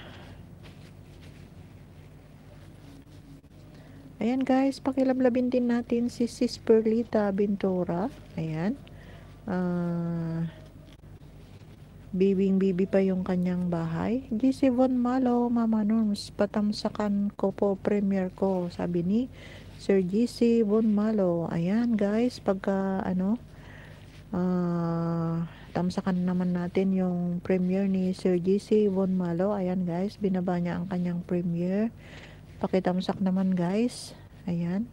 Ayan guys, pakilablabin din natin si Sis Perlita Bintora. Ayan. Bibing-bibi pa yung kanyang bahay. GC Von Malo, Mama Norms, patamsakan ko po premiere ko, sabi ni Sir GC Von Malo. Ayan guys, pagka tamsakan naman natin yung premiere ni Sir GC Von Malo. Ayan guys, binaba niya ang kanyang premiere. Pakitamsak naman guys. Ayan.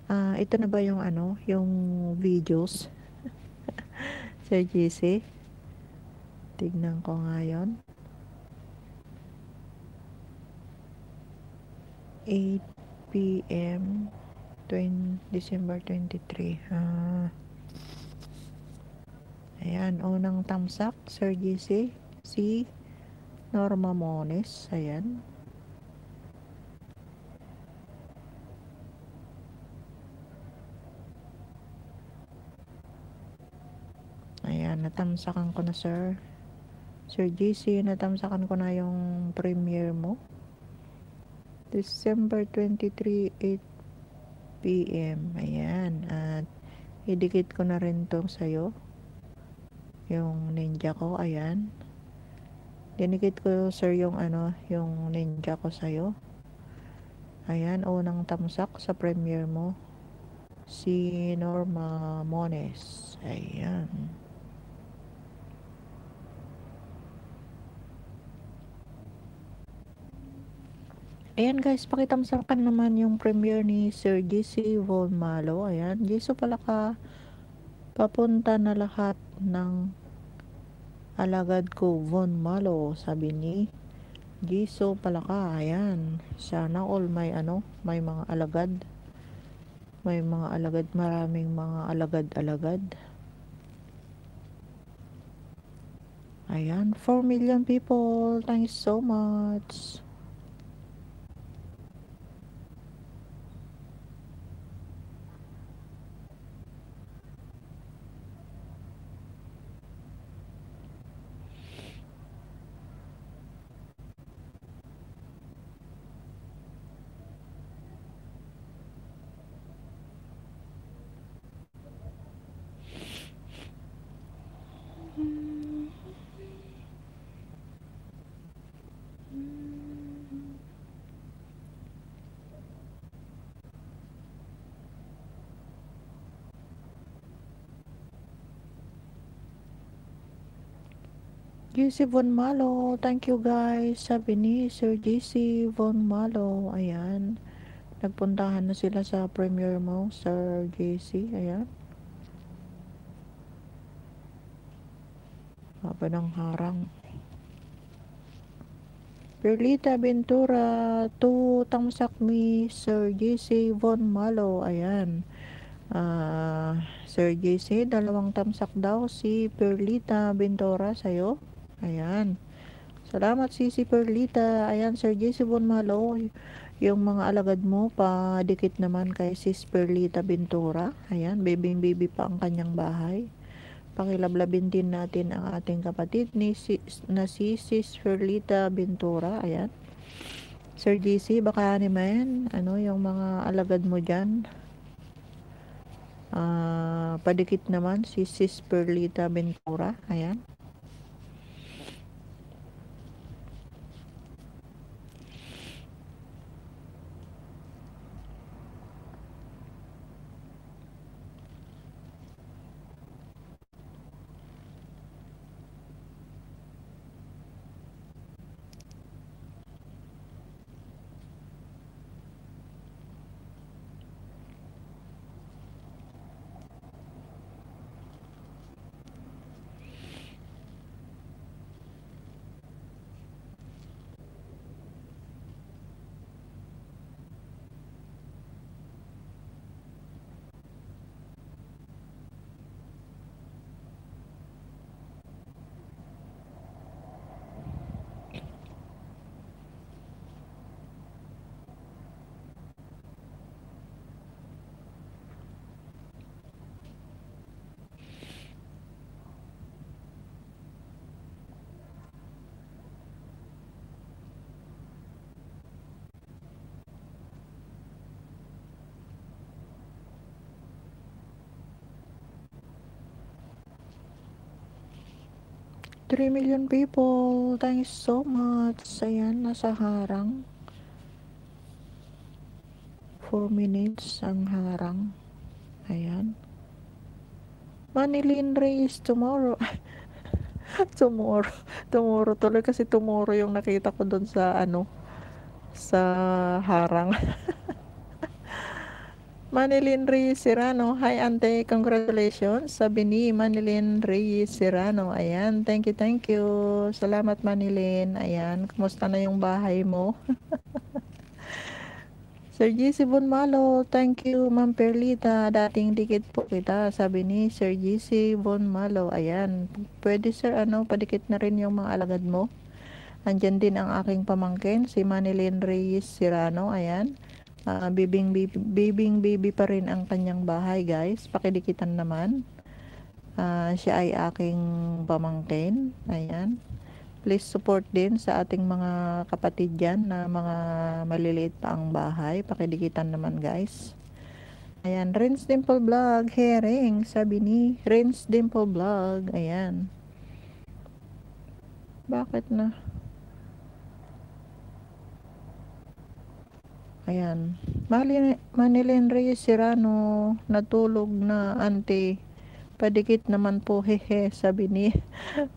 Ito na ba yung yung videos? Sir GC. Tignan ko nga yun. 8 p.m. December 23. Ayan, unang tamsak, Sir GC. Si Norma Mones. Ayan. Ayan, natamsakan ko na, sir. Sir GC, natamsakan ko na yung premiere mo. December 23, 8 p.m. Ayan. At idikit ko na rin to sa'yo. Yung ninja ko. Ayan. Dinikit ko, sir, yung yung ninja ko sa'yo. Ayan, unang tamsak sa premiere mo. Si Norma Mones. Ayan. Ayan guys, pakitamsakan naman yung premiere ni Sir GC Von Malo. Ayan, Giso pala ka, papunta na lahat ng alagad ko Von Malo, sabi ni Giso pala ka. Ayan, sana all may may mga alagad. May mga alagad, maraming mga alagad-alagad. Ayan, 4 million people. Thanks so much. GC Von Malo, thank you guys. Sabi ni Sir GC Von Malo. Ayan, nagpuntahan na sila sa premiere mo, Sir GC. Ayan, haba ng harang. Perlita Ventura, to tamsak mi Sir GC Von Malo. Ayan, Sir GC, dalawang tamsak daw si Perlita Ventura sa'yo. Ayan, salamat si Perlita. Ayan, Sir JC Von Malo, yung mga alagad mo pa dikit naman kay Sis Perlita Ventura. Ayan, bebing baby pa ang kanyang bahay. Pakilablabin din natin ang ating kapatid na si Sis Perlita Ventura. Ayan, Sir JC, baka naman yung mga alagad mo dyan, padikit naman si Sis Perlita Ventura. Ayan, 3 million people. Thanks so much. Ayan, nasa harang. 4 minutes ang harang. Ayan. Manilin race tomorrow. Tomorrow tuloy, kasi tomorrow yung nakita ko doon sa sa harang. Manilyn Reyes Serrano. Hi, ante. Congratulations. Sabi ni Manilyn Reyes Serrano. Ayan. Thank you, thank you. Salamat, Manilyn. Ayan. Kumusta na yung bahay mo? Sir GC Bonmalo, thank you Ma'am Perlita, dating dikit po kita, sabi ni Sir GC Bonmalo. Ayan, pwede sir, padikit na rin yung mga alagad mo. Andyan din ang aking pamangkin, si Manilyn Reyes Serrano. Ayan, bibing baby pa rin ang kanyang bahay guys, pakidikitan naman. Siya ay aking pamangkin. Ayan, please support din sa ating mga kapatid dyan na mga maliliit pa ang bahay. Pakidikitan naman guys. Ayan, Renz Dimple Vlog, herring, sabi ni Renz Dimple Vlog. Ayan. Bakit na? Ayan. Manilyn Reyes Serrano, natulog na ante. Padikit naman po, hehe, sabi ni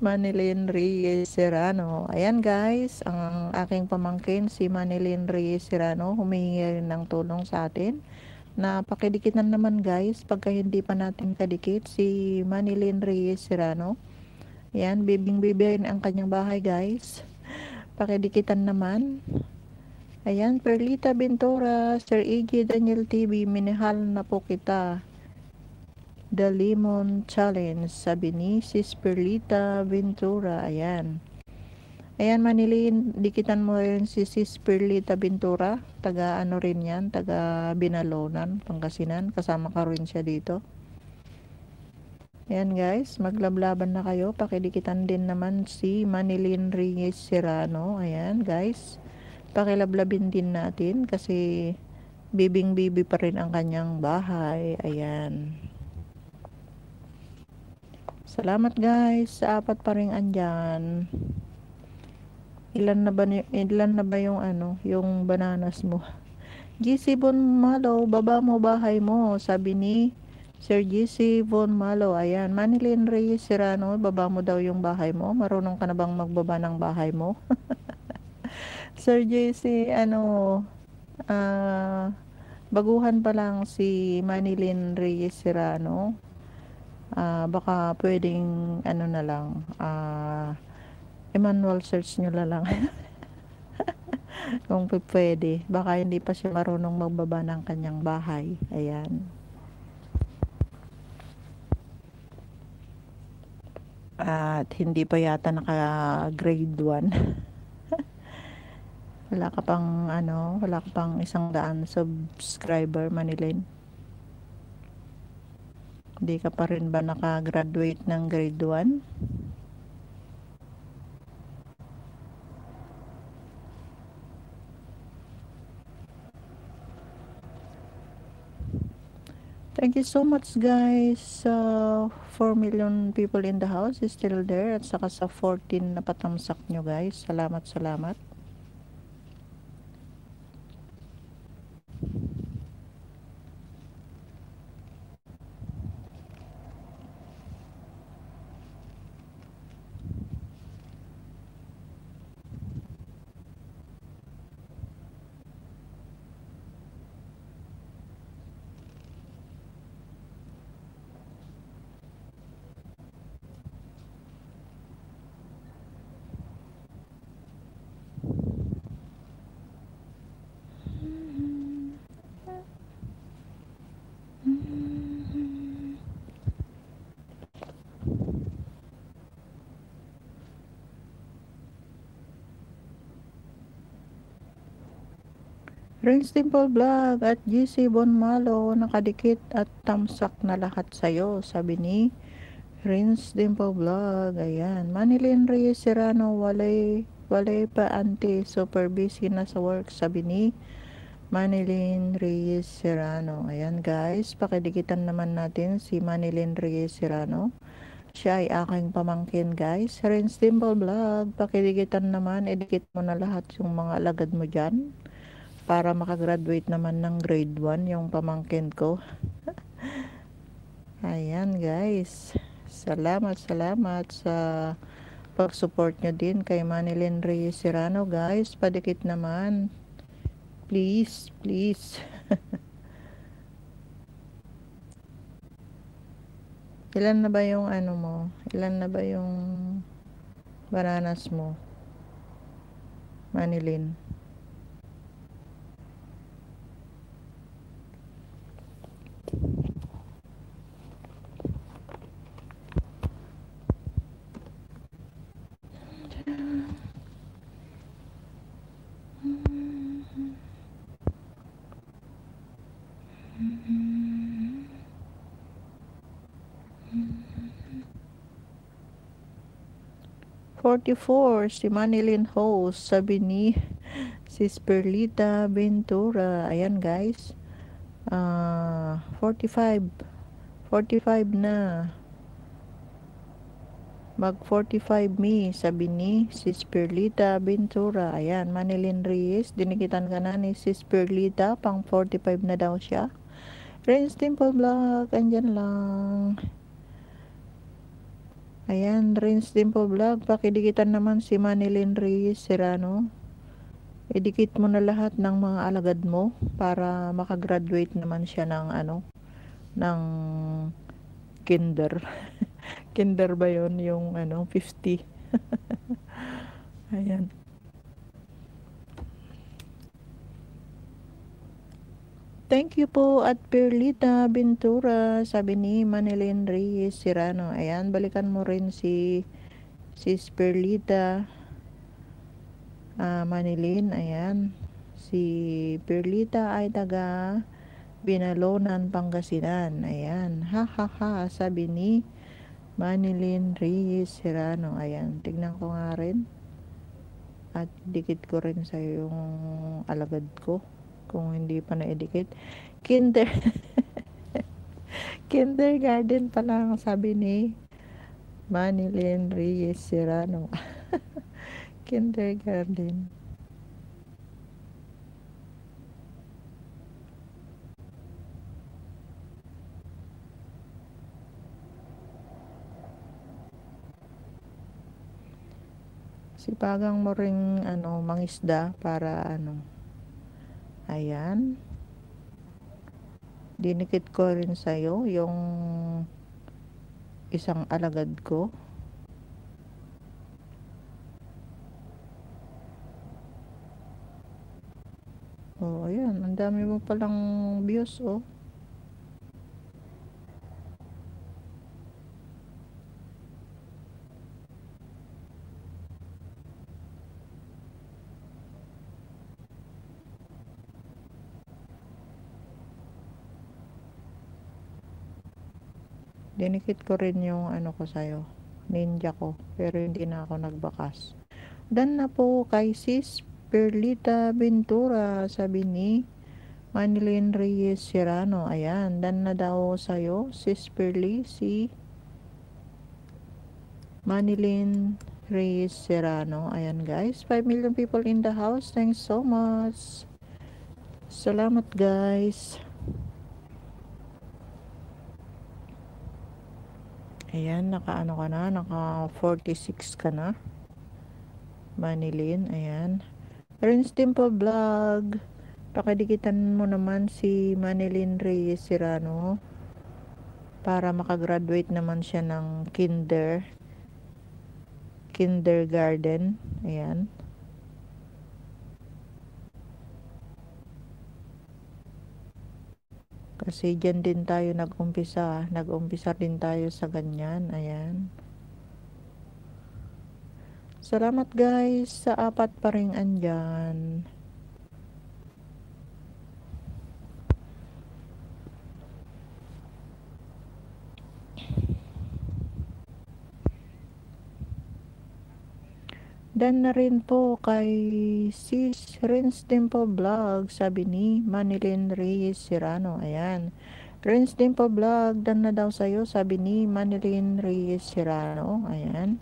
Manilyn Reyes Serrano. Ayan guys, ang aking pamangkin si Manilyn Reyes Serrano humihingi rin ng tulong sa atin na pakidikitan naman guys pagka hindi pa natin kadikit si Manilyn Reyes Serrano. Ayan, bibing-bibihin ang kanyang bahay guys. Pakidikitan naman. Ayan, Perlita Ventura, Sir Iggy Daniel TV, minahal na po kita. The Lemon Challenge, sabi ni Sis Perlita Ventura. Ayan. Ayan, Manilyn, dikitan mo rin si Sis Perlita Ventura. Taga ano rin yan, taga Binalonan, Pangasinan. Kasama ka rin siya dito. Ayan guys, maglablaban na kayo. Pakidikitan din naman si Manilyn Reyes Serrano. Ayan guys, pakilablabin din natin kasi bibing-bibi pa rin ang kanyang bahay. Ayan. Salamat guys, sa apat pa rin andyan. Ilan na ba yung yung bananas mo? GC Bonmalo, baba mo bahay mo, sabi ni Sir GC Bonmalo. Ayan, Manilyn Reyes Serrano, baba mo daw yung bahay mo. Marunong ka na bang magbaba ng bahay mo? Sir GC, baguhan pa lang si Manilyn Reyes Serrano. Baka pwedeng na lang, manual search nyo na lang. Kung pwede, baka hindi pa siya marunong magbaba ng kanyang bahay. Ayan. At hindi pa yata naka grade 1. wala ka pang 100 subscriber, Manilyn. Hindi ka pa rin ba naka-graduate ng grade 1? Thank you so much guys. 4 million people in the house is still there. At saka sa 14 na patamsak nyo guys. Salamat, salamat. Renz Dimple Vlog at GC Bonmalo, nakadikit at tamsak na lahat sa'yo, sabi ni Renz Dimple Vlog. Ayan, Manilyn Reyes Serrano, walay pa ante, super busy na sa work, sabi ni Manilyn Reyes Serrano. Ayan guys, pakidikitan naman natin si Manilyn Reyes Serrano. Siya ay aking pamangkin guys. Renz Dimple Vlog, pakidikitan naman, edikit mo na lahat yung mga alagad mo dyan para makagraduate naman ng grade 1 yung pamangkin ko. Ayan guys, salamat sa pag-support nyo din kay Manilyn Reyes Serrano guys. Padikit naman, please. Ilan na ba yung ano mo? Ilan na ba yung bananas mo? Manilyn. "44 si Manilyn host," sabi ni Sis Perlita Ventura. Ayan guys. 45. 45 na. Mag 45 me, sabi ni Sis Perlita Ventura. Ayan, Manilyn Reyes. Dinikitan ka na ni Sis Perlita. Pang 45 na daw siya. Renz Dimple Vlog. Andyan lang. Ayan, Renz Dimple Vlog. Pakidikitan naman si Manilyn Reyes Serrano. Idikit mo na lahat ng mga alagad mo para makagraduate naman siya ng ng kinder. Kinder ba yon yung 50? Ayan. Thank you po at Perlita Ventura, sabi ni Manilyn Reyes Serrano. Ayan, balikan mo rin si Sis Perlita Manilyn. Ayan, si Perlita ay taga Binalonan, Pangasinan. Ayan, ha ha ha, sabi ni Manilyn Reyes Serrano. Ayan, tignan ko nga rin at dikit ko rin sa yung alagad ko kung hindi pa na-edikit. Kinder kindergarten pa lang, sabi ni Manilyn Reyes Serrano. Kindergarten. Sipagang mo ring mangisda para ayan, dinikit ko rin sa'yo yung isang alagad ko. Oh, ayan, ang dami mo palang views, oh. Dinikit ko rin yung ko sa'yo, ninja ko, pero hindi na ako nagbakas. Dan na po kay Sis Perlita Ventura, sabi ni Manilyn Reyes Serrano. Ayan, dan na daw sa'yo, Sis Perly, si Manilyn Reyes Serrano. Ayan guys, 5 million people in the house. Thanks so much. Salamat guys. Ayan, naka ka na, naka 46 ka na. Manilyn, ayan. Renz Dimple Vlog. Pakidikitan mo naman si Manilyn Reyes Serrano para makagraduate naman siya ng kindergarten. Ayan. Kasi dyan din tayo nag-umpisa. Nag-umpisa din tayo sa ganyan. Ayan. Salamat guys sa 4 pa ring andyan. Dan na rin po kay Sis Renz Dimple Vlog, sabi ni Manilyn Reyes Serrano. Ayan. Renz Dimple Vlog, dan na daw sa'yo, sabi ni Manilyn Reyes Serrano. Ayan.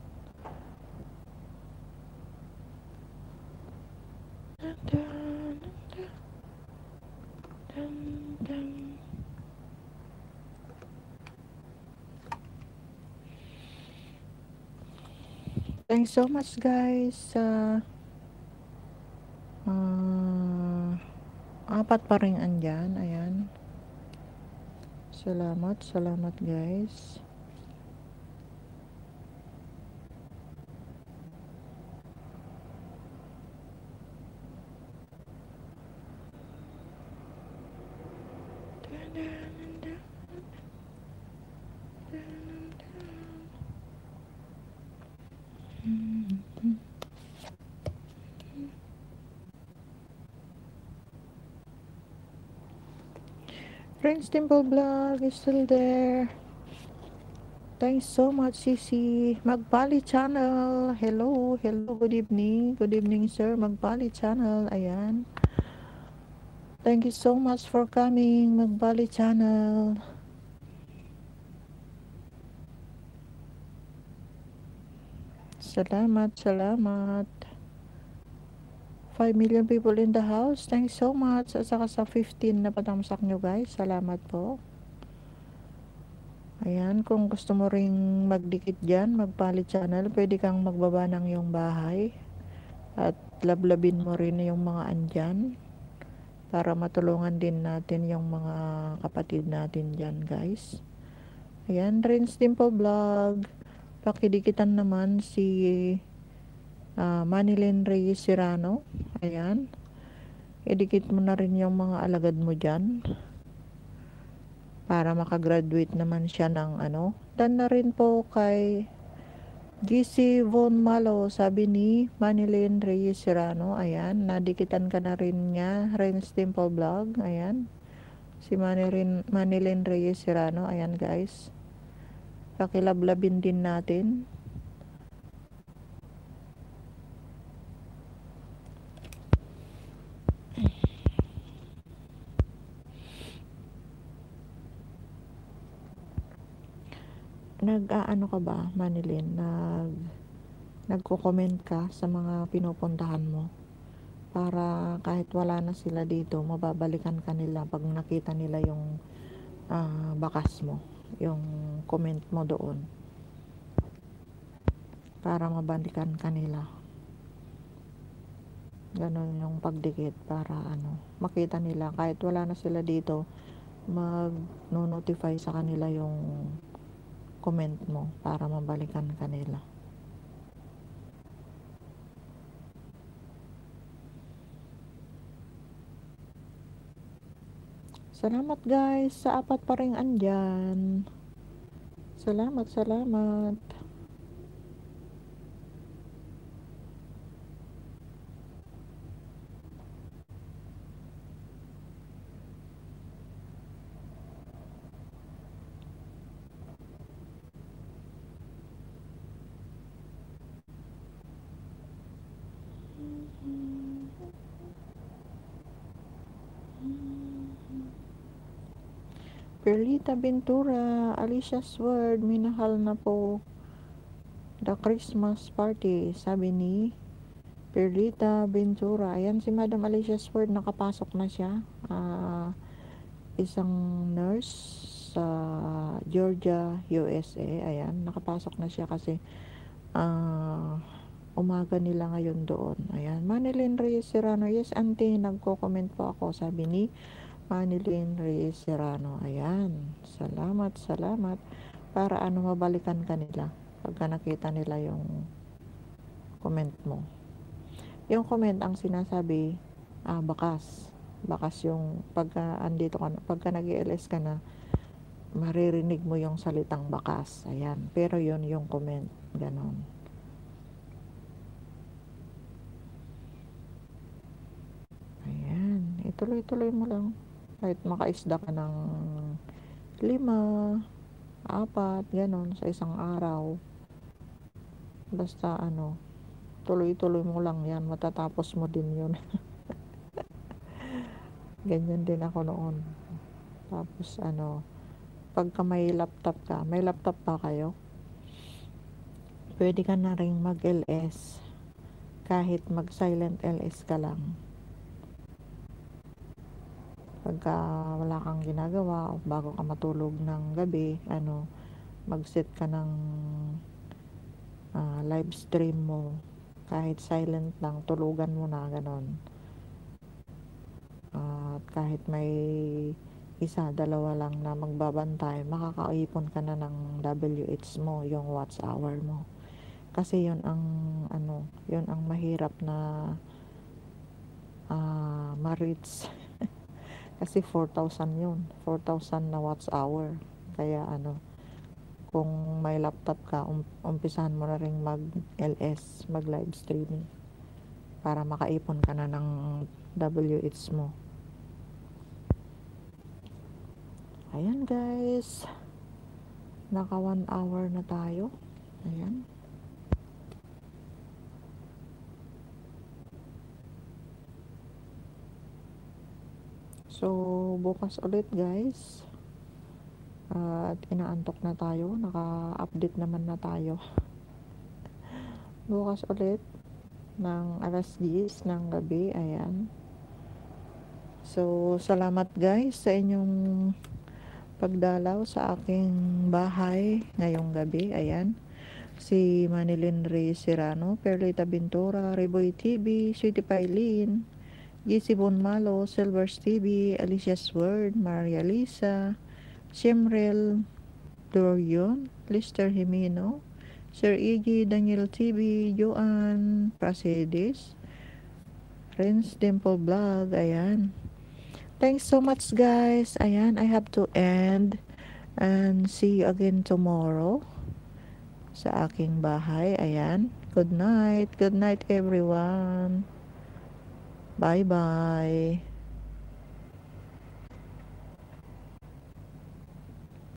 Thanks so much guys sa 4 pa rin andyan. Ayan. Salamat guys. Friends Temple Vlog is still there. Thanks so much, Sisi. Magpali Channel. Hello, hello, good evening. Good evening, sir. Magpali Channel. Ayan. Thank you so much for coming. Magpali Channel. Salamat, salamat. 5 million people in the house. Thanks so much. At saka sa 15 na patamsak nyo, guys. Salamat po. Ayan, kung gusto mo ring magdikit dyan, Magpali Channel, pwede kang magbaba ng iyong bahay. At lablabin mo rin yung mga andyan. Para matulungan din natin yung mga kapatid natin dyan, guys. Ayan, Renz Dimple Vlog. Pakidikitan naman si Manilyn Reyes Serrano. Ayan. Idikit mo na rin yung mga alagad mo dyan. Para makagraduate naman siya ng ano. Dan na rin po kay GC Von Malo, sabi ni Manilyn Reyes Serrano. Ayan. Nadikitan ka na rin niya. Renz Dimple Vlog. Ayan. Si Manilyn Reyes Serrano. Ayan, guys. Pakilablabin din natin. Nag-aano ka ba, Manilyn? Nagko-comment ka sa mga pinupuntahan mo para kahit wala na sila dito, mababalikan ka nila pag nakita nila yung bakas mo, yung comment mo doon, para mabalikan ka nila. Ganon yung pagdikit para makita nila kahit wala na sila dito, mag-notify sa kanila yung comment mo para mabalikan kanila. Salamat, guys, sa apat pa ring andyan. Salamat, salamat. Perlita Ventura, Alicia Sword, minahal na po the Christmas party, sabi ni Perlita Ventura. Ayan, si Madam Alicia Sword, nakapasok na siya. Isang nurse sa Georgia, USA. Ayan, nakapasok na siya kasi umaga nila ngayon doon. Ayan, Manilyn Reyes Serrano. Yes, auntie, nagko-comment po ako, sabi ni Manilyn Reyes Serrano. Ayan, salamat, salamat. Para mabalikan kanila pagka nakita nila yung comment mo. Yung comment ang sinasabi, bakas yung pagka andito ka na, pagka nag-LS ka na, maririnig mo yung salitang bakas. Ayan, pero yun yung comment, ganon. Ayan, ituloy-tuloy mo lang. Kahit makaisda ka ng 5, 4, ganon sa isang araw. Basta tuloy-tuloy mo lang yan, matatapos mo din yun. Ganyan din ako noon. Tapos pagka may laptop pa kayo, pwede ka na rin mag-LS kahit mag-silent LS ka lang. Pagka wala kang ginagawa o bago ka matulog ng gabi, mag-set ka ng live stream mo, kahit silent lang, tulugan mo na, ganon. At kahit may isa, dalawa lang na magbabantay, makakaipon ka na ng WH mo, yung watch hour mo. Kasi yun ang yun ang mahirap na ma-reach Kasi 4,000 yun. 4,000 na watts hour. Kaya kung may laptop ka, umpisahan mo na rin mag-LS, mag-live streaming. Para makaipon ka na ng WH mo. Ayan guys. Naka 1 hour na tayo. Ayan. So, bukas ulit guys. At inaantok na tayo. Naka-update naman na tayo. Bukas ulit ng alas 10 ng gabi. Ayan. So, salamat guys sa inyong pagdalaw sa aking bahay ngayong gabi. Ayan. Si Manilyn Reyes Serrano, Perlita Bintura, Reboy TV, Sweetie Pailin, JC Bonmalo, Silvers TV, Alicia's Word, Maria Lisa, Shimrel Dorion, Lister Jimeno, Sir Iggy, Daniel TV, Joan Prasedis, Renz Dimple Vlog. Ayan. Thanks so much guys. Ayan, I have to end and see you again tomorrow sa aking bahay. Ayan. Good night. Good night everyone. Bye bye.